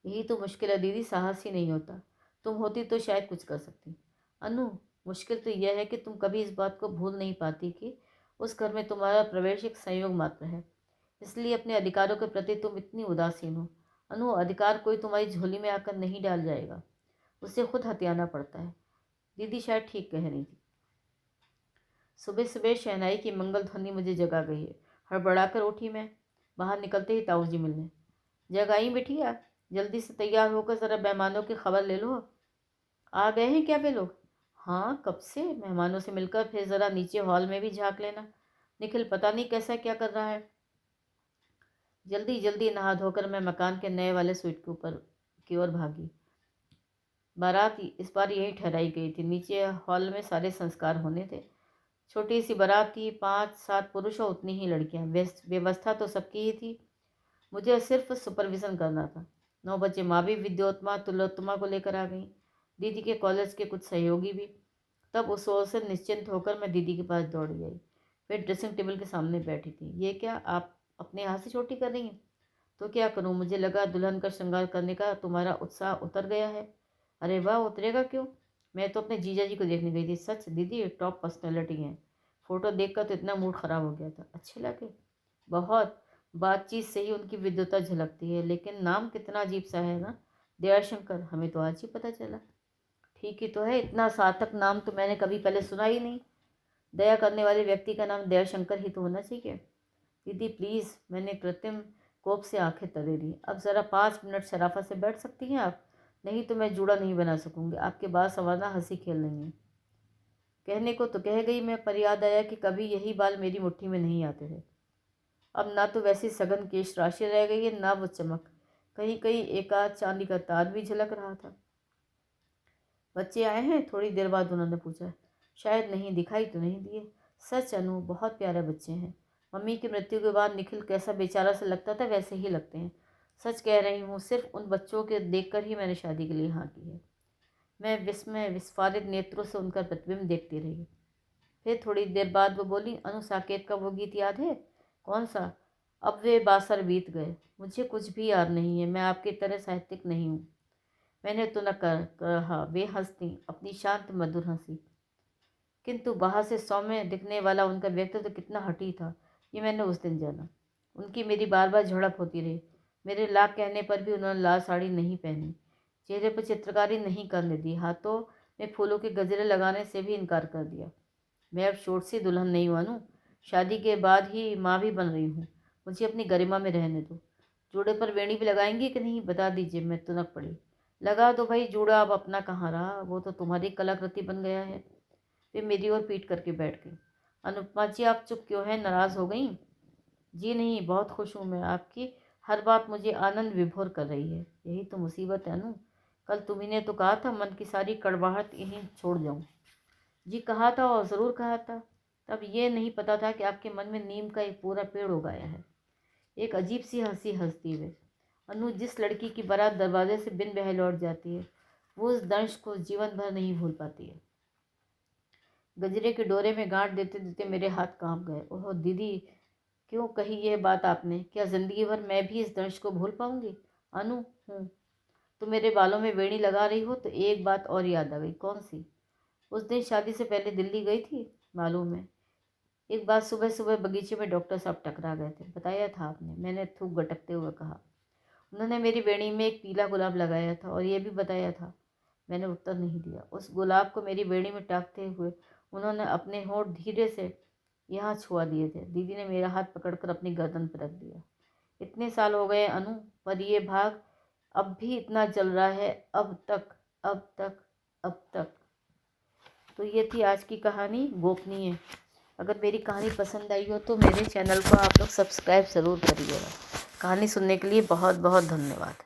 यही तो मुश्किल है दीदी, साहस ही नहीं होता। तुम होती तो शायद कुछ कर सकती। अनु, मुश्किल तो यह है कि तुम कभी इस बात को भूल नहीं पाती कि उस घर में तुम्हारा प्रवेश एक संयोग मात्र है, इसलिए अपने अधिकारों के प्रति तुम इतनी उदासीन हो। अनु, अधिकार कोई तुम्हारी झोली में आकर नहीं डाल जाएगा, उसे खुद हथियाना पड़ता है। दीदी शायद ठीक कह रही थी। सुबह सुबह शहनाई की मंगल ध्वनि मुझे जगा गई है। हड़बड़ाकर उठी मैं। बाहर निकलते ही ताऊ जी मिलने। जगाई बिटिया, जल्दी से तैयार होकर ज़रा मेहमानों की खबर ले लो। आ गए हैं क्या वे लोग? हाँ, कब से। मेहमानों से मिलकर फिर ज़रा नीचे हॉल में भी झांक लेना। निखिल पता नहीं कैसा क्या कर रहा है। जल्दी जल्दी नहा धोकर मैं मकान के नए वाले स्वीट के ऊपर की ओर भागी। बारात इस बार यहीं ठहराई गई थी। नीचे हॉल में सारे संस्कार होने थे। छोटी सी बारात थी, 5-7 पुरुष और उतनी ही लड़कियां। व्यवस्था तो सबकी ही थी, मुझे सिर्फ सुपरविज़न करना था। 9 बजे माँ भी विद्योत्मा तिलोत्तमा को लेकर आ गई, दीदी के कॉलेज के कुछ सहयोगी भी। तब उस ओर से निश्चिंत होकर मैं दीदी के पास दौड़ गई। वे ड्रेसिंग टेबल के सामने बैठी थी। ये क्या, आप अपने हाथ से छोटी कर रही हैं? तो क्या करूं, मुझे लगा दुल्हन का श्रृंगार करने का तुम्हारा उत्साह उतर गया है। अरे वाह, उतरेगा क्यों? मैं तो अपने जीजा जी को देखने गई थी। सच दीदी, टॉप पर्सनैलिटी हैं। फ़ोटो देखकर तो इतना मूड ख़राब हो गया था। अच्छे लगे? बहुत। बातचीत से ही उनकी विद्वता झलकती है, लेकिन नाम कितना अजीब सा है ना, दयाशंकर। हमें तो आज ही पता चला। ठीक ही तो है, इतना सार्थक नाम तो मैंने कभी पहले सुना ही नहीं। दया करने वाले व्यक्ति का नाम दयाशंकर ही तो होना चाहिए। दीदी प्लीज़, मैंने कृत्रिम कोप से आंखें तरे दी। अब ज़रा 5 मिनट शराफत से बैठ सकती हैं आप? नहीं तो मैं जूड़ा नहीं बना सकूंगी। आपके बाल संवारना हंसी खेल नहीं है। कहने को तो कह गई मैं, पर याद आया कि कभी यही बाल मेरी मुट्ठी में नहीं आते थे। अब ना तो वैसी सघन केश राशि रह गई है, ना वो चमक। कहीं कहीं एक आध चांदी का तार भी झलक रहा था। बच्चे आए हैं? थोड़ी देर बाद उन्होंने पूछा। शायद नहीं, दिखाई तो नहीं दिए। सच अनु, बहुत प्यारे बच्चे हैं। मम्मी की मृत्यु के बाद निखिल कैसा बेचारा सा लगता था, वैसे ही लगते हैं। सच कह रही हूँ, सिर्फ उन बच्चों के देखकर ही मैंने शादी के लिए हाँ की है। मैं विस्मय विस्फारित नेत्रों से उनका प्रतिबिंब देखती रही। फिर थोड़ी देर बाद वो बोली, अनु, साकेत का वो गीत याद है? कौन सा? अब वे बासर बीत गए। मुझे कुछ भी याद नहीं है, मैं आपकी तरह साहित्यिक नहीं हूँ। मैंने तो न कहा। वे हंसती, अपनी शांत मधुर हंसी। किंतु बाहर से सौम्य दिखने वाला उनका व्यक्तित्व तो कितना हठी था, ये मैंने उस दिन जाना। उनकी मेरी बार बार झड़प होती रही। मेरे लाख कहने पर भी उन्होंने लाल साड़ी नहीं पहनी, चेहरे पर चित्रकारी नहीं करने दी, हाथों में फूलों के गजरे लगाने से भी इनकार कर दिया। मैं अब छोट सी दुल्हन नहीं हुआ नू, शादी के बाद ही माँ भी बन रही हूँ। मुझे अपनी गरिमा में रहने दो। जूड़े पर वेणी भी लगाएंगी कि नहीं, बता दीजिए। मैं तुनक पड़ी। लगा दो भाई जूड़ा, अब अपना कहाँ रहा, वो तो तुम्हारी कलाकृति बन गया है। वे मेरी ओर पीट करके बैठ गई। अनुपमा जी, आप चुप क्यों हैं? नाराज़ हो गई? जी नहीं, बहुत खुश हूँ मैं। आपकी हर बात मुझे आनंद विभोर कर रही है। यही तो मुसीबत है अनु। कल तुम्ही ने तो कहा था मन की सारी कड़वाहट यहीं छोड़ जाऊँ। जी कहा था, और ज़रूर कहा था। तब ये नहीं पता था कि आपके मन में नीम का एक पूरा पेड़ उगाया है। एक अजीब सी हंसी हंसती हुए। अनु, जिस लड़की की बारात दरवाजे से बिन बहे लौट जाती है, वो उस दंश को जीवन भर नहीं भूल पाती है। गजरे के डोरे में गांठ देते देते मेरे हाथ कांप गए। ओह दीदी, क्यों कही यह बात आपने? क्या जिंदगी भर मैं भी इस दंश को भूल पाऊंगी? अनु, हूँ। तो मेरे बालों में वेणी लगा रही हो तो एक बात और याद आ गई। कौन सी? उस दिन शादी से पहले दिल्ली गई थी, मालूम है। एक बार सुबह सुबह बगीचे में डॉक्टर साहब टकरा गए थे। बताया था आपने, मैंने थूक गटकते हुए कहा। उन्होंने मेरी वेणी में एक पीला गुलाब लगाया था, और ये भी बताया था। मैंने उत्तर नहीं दिया। उस गुलाब को मेरी बेड़ी में टाँगते हुए उन्होंने अपने होंठ धीरे से यहाँ छुआ दिए थे। दीदी ने मेरा हाथ पकड़कर अपनी गर्दन पर रख दिया। इतने साल हो गए अनु, पर ये भाग अब भी इतना जल रहा है, अब तक, अब तक, अब तक। तो ये थी आज की कहानी गोपनीय। अगर मेरी कहानी पसंद आई हो तो मेरे चैनल को आप लोग सब्सक्राइब ज़रूर करिएगा। कहानी सुनने के लिए बहुत बहुत धन्यवाद।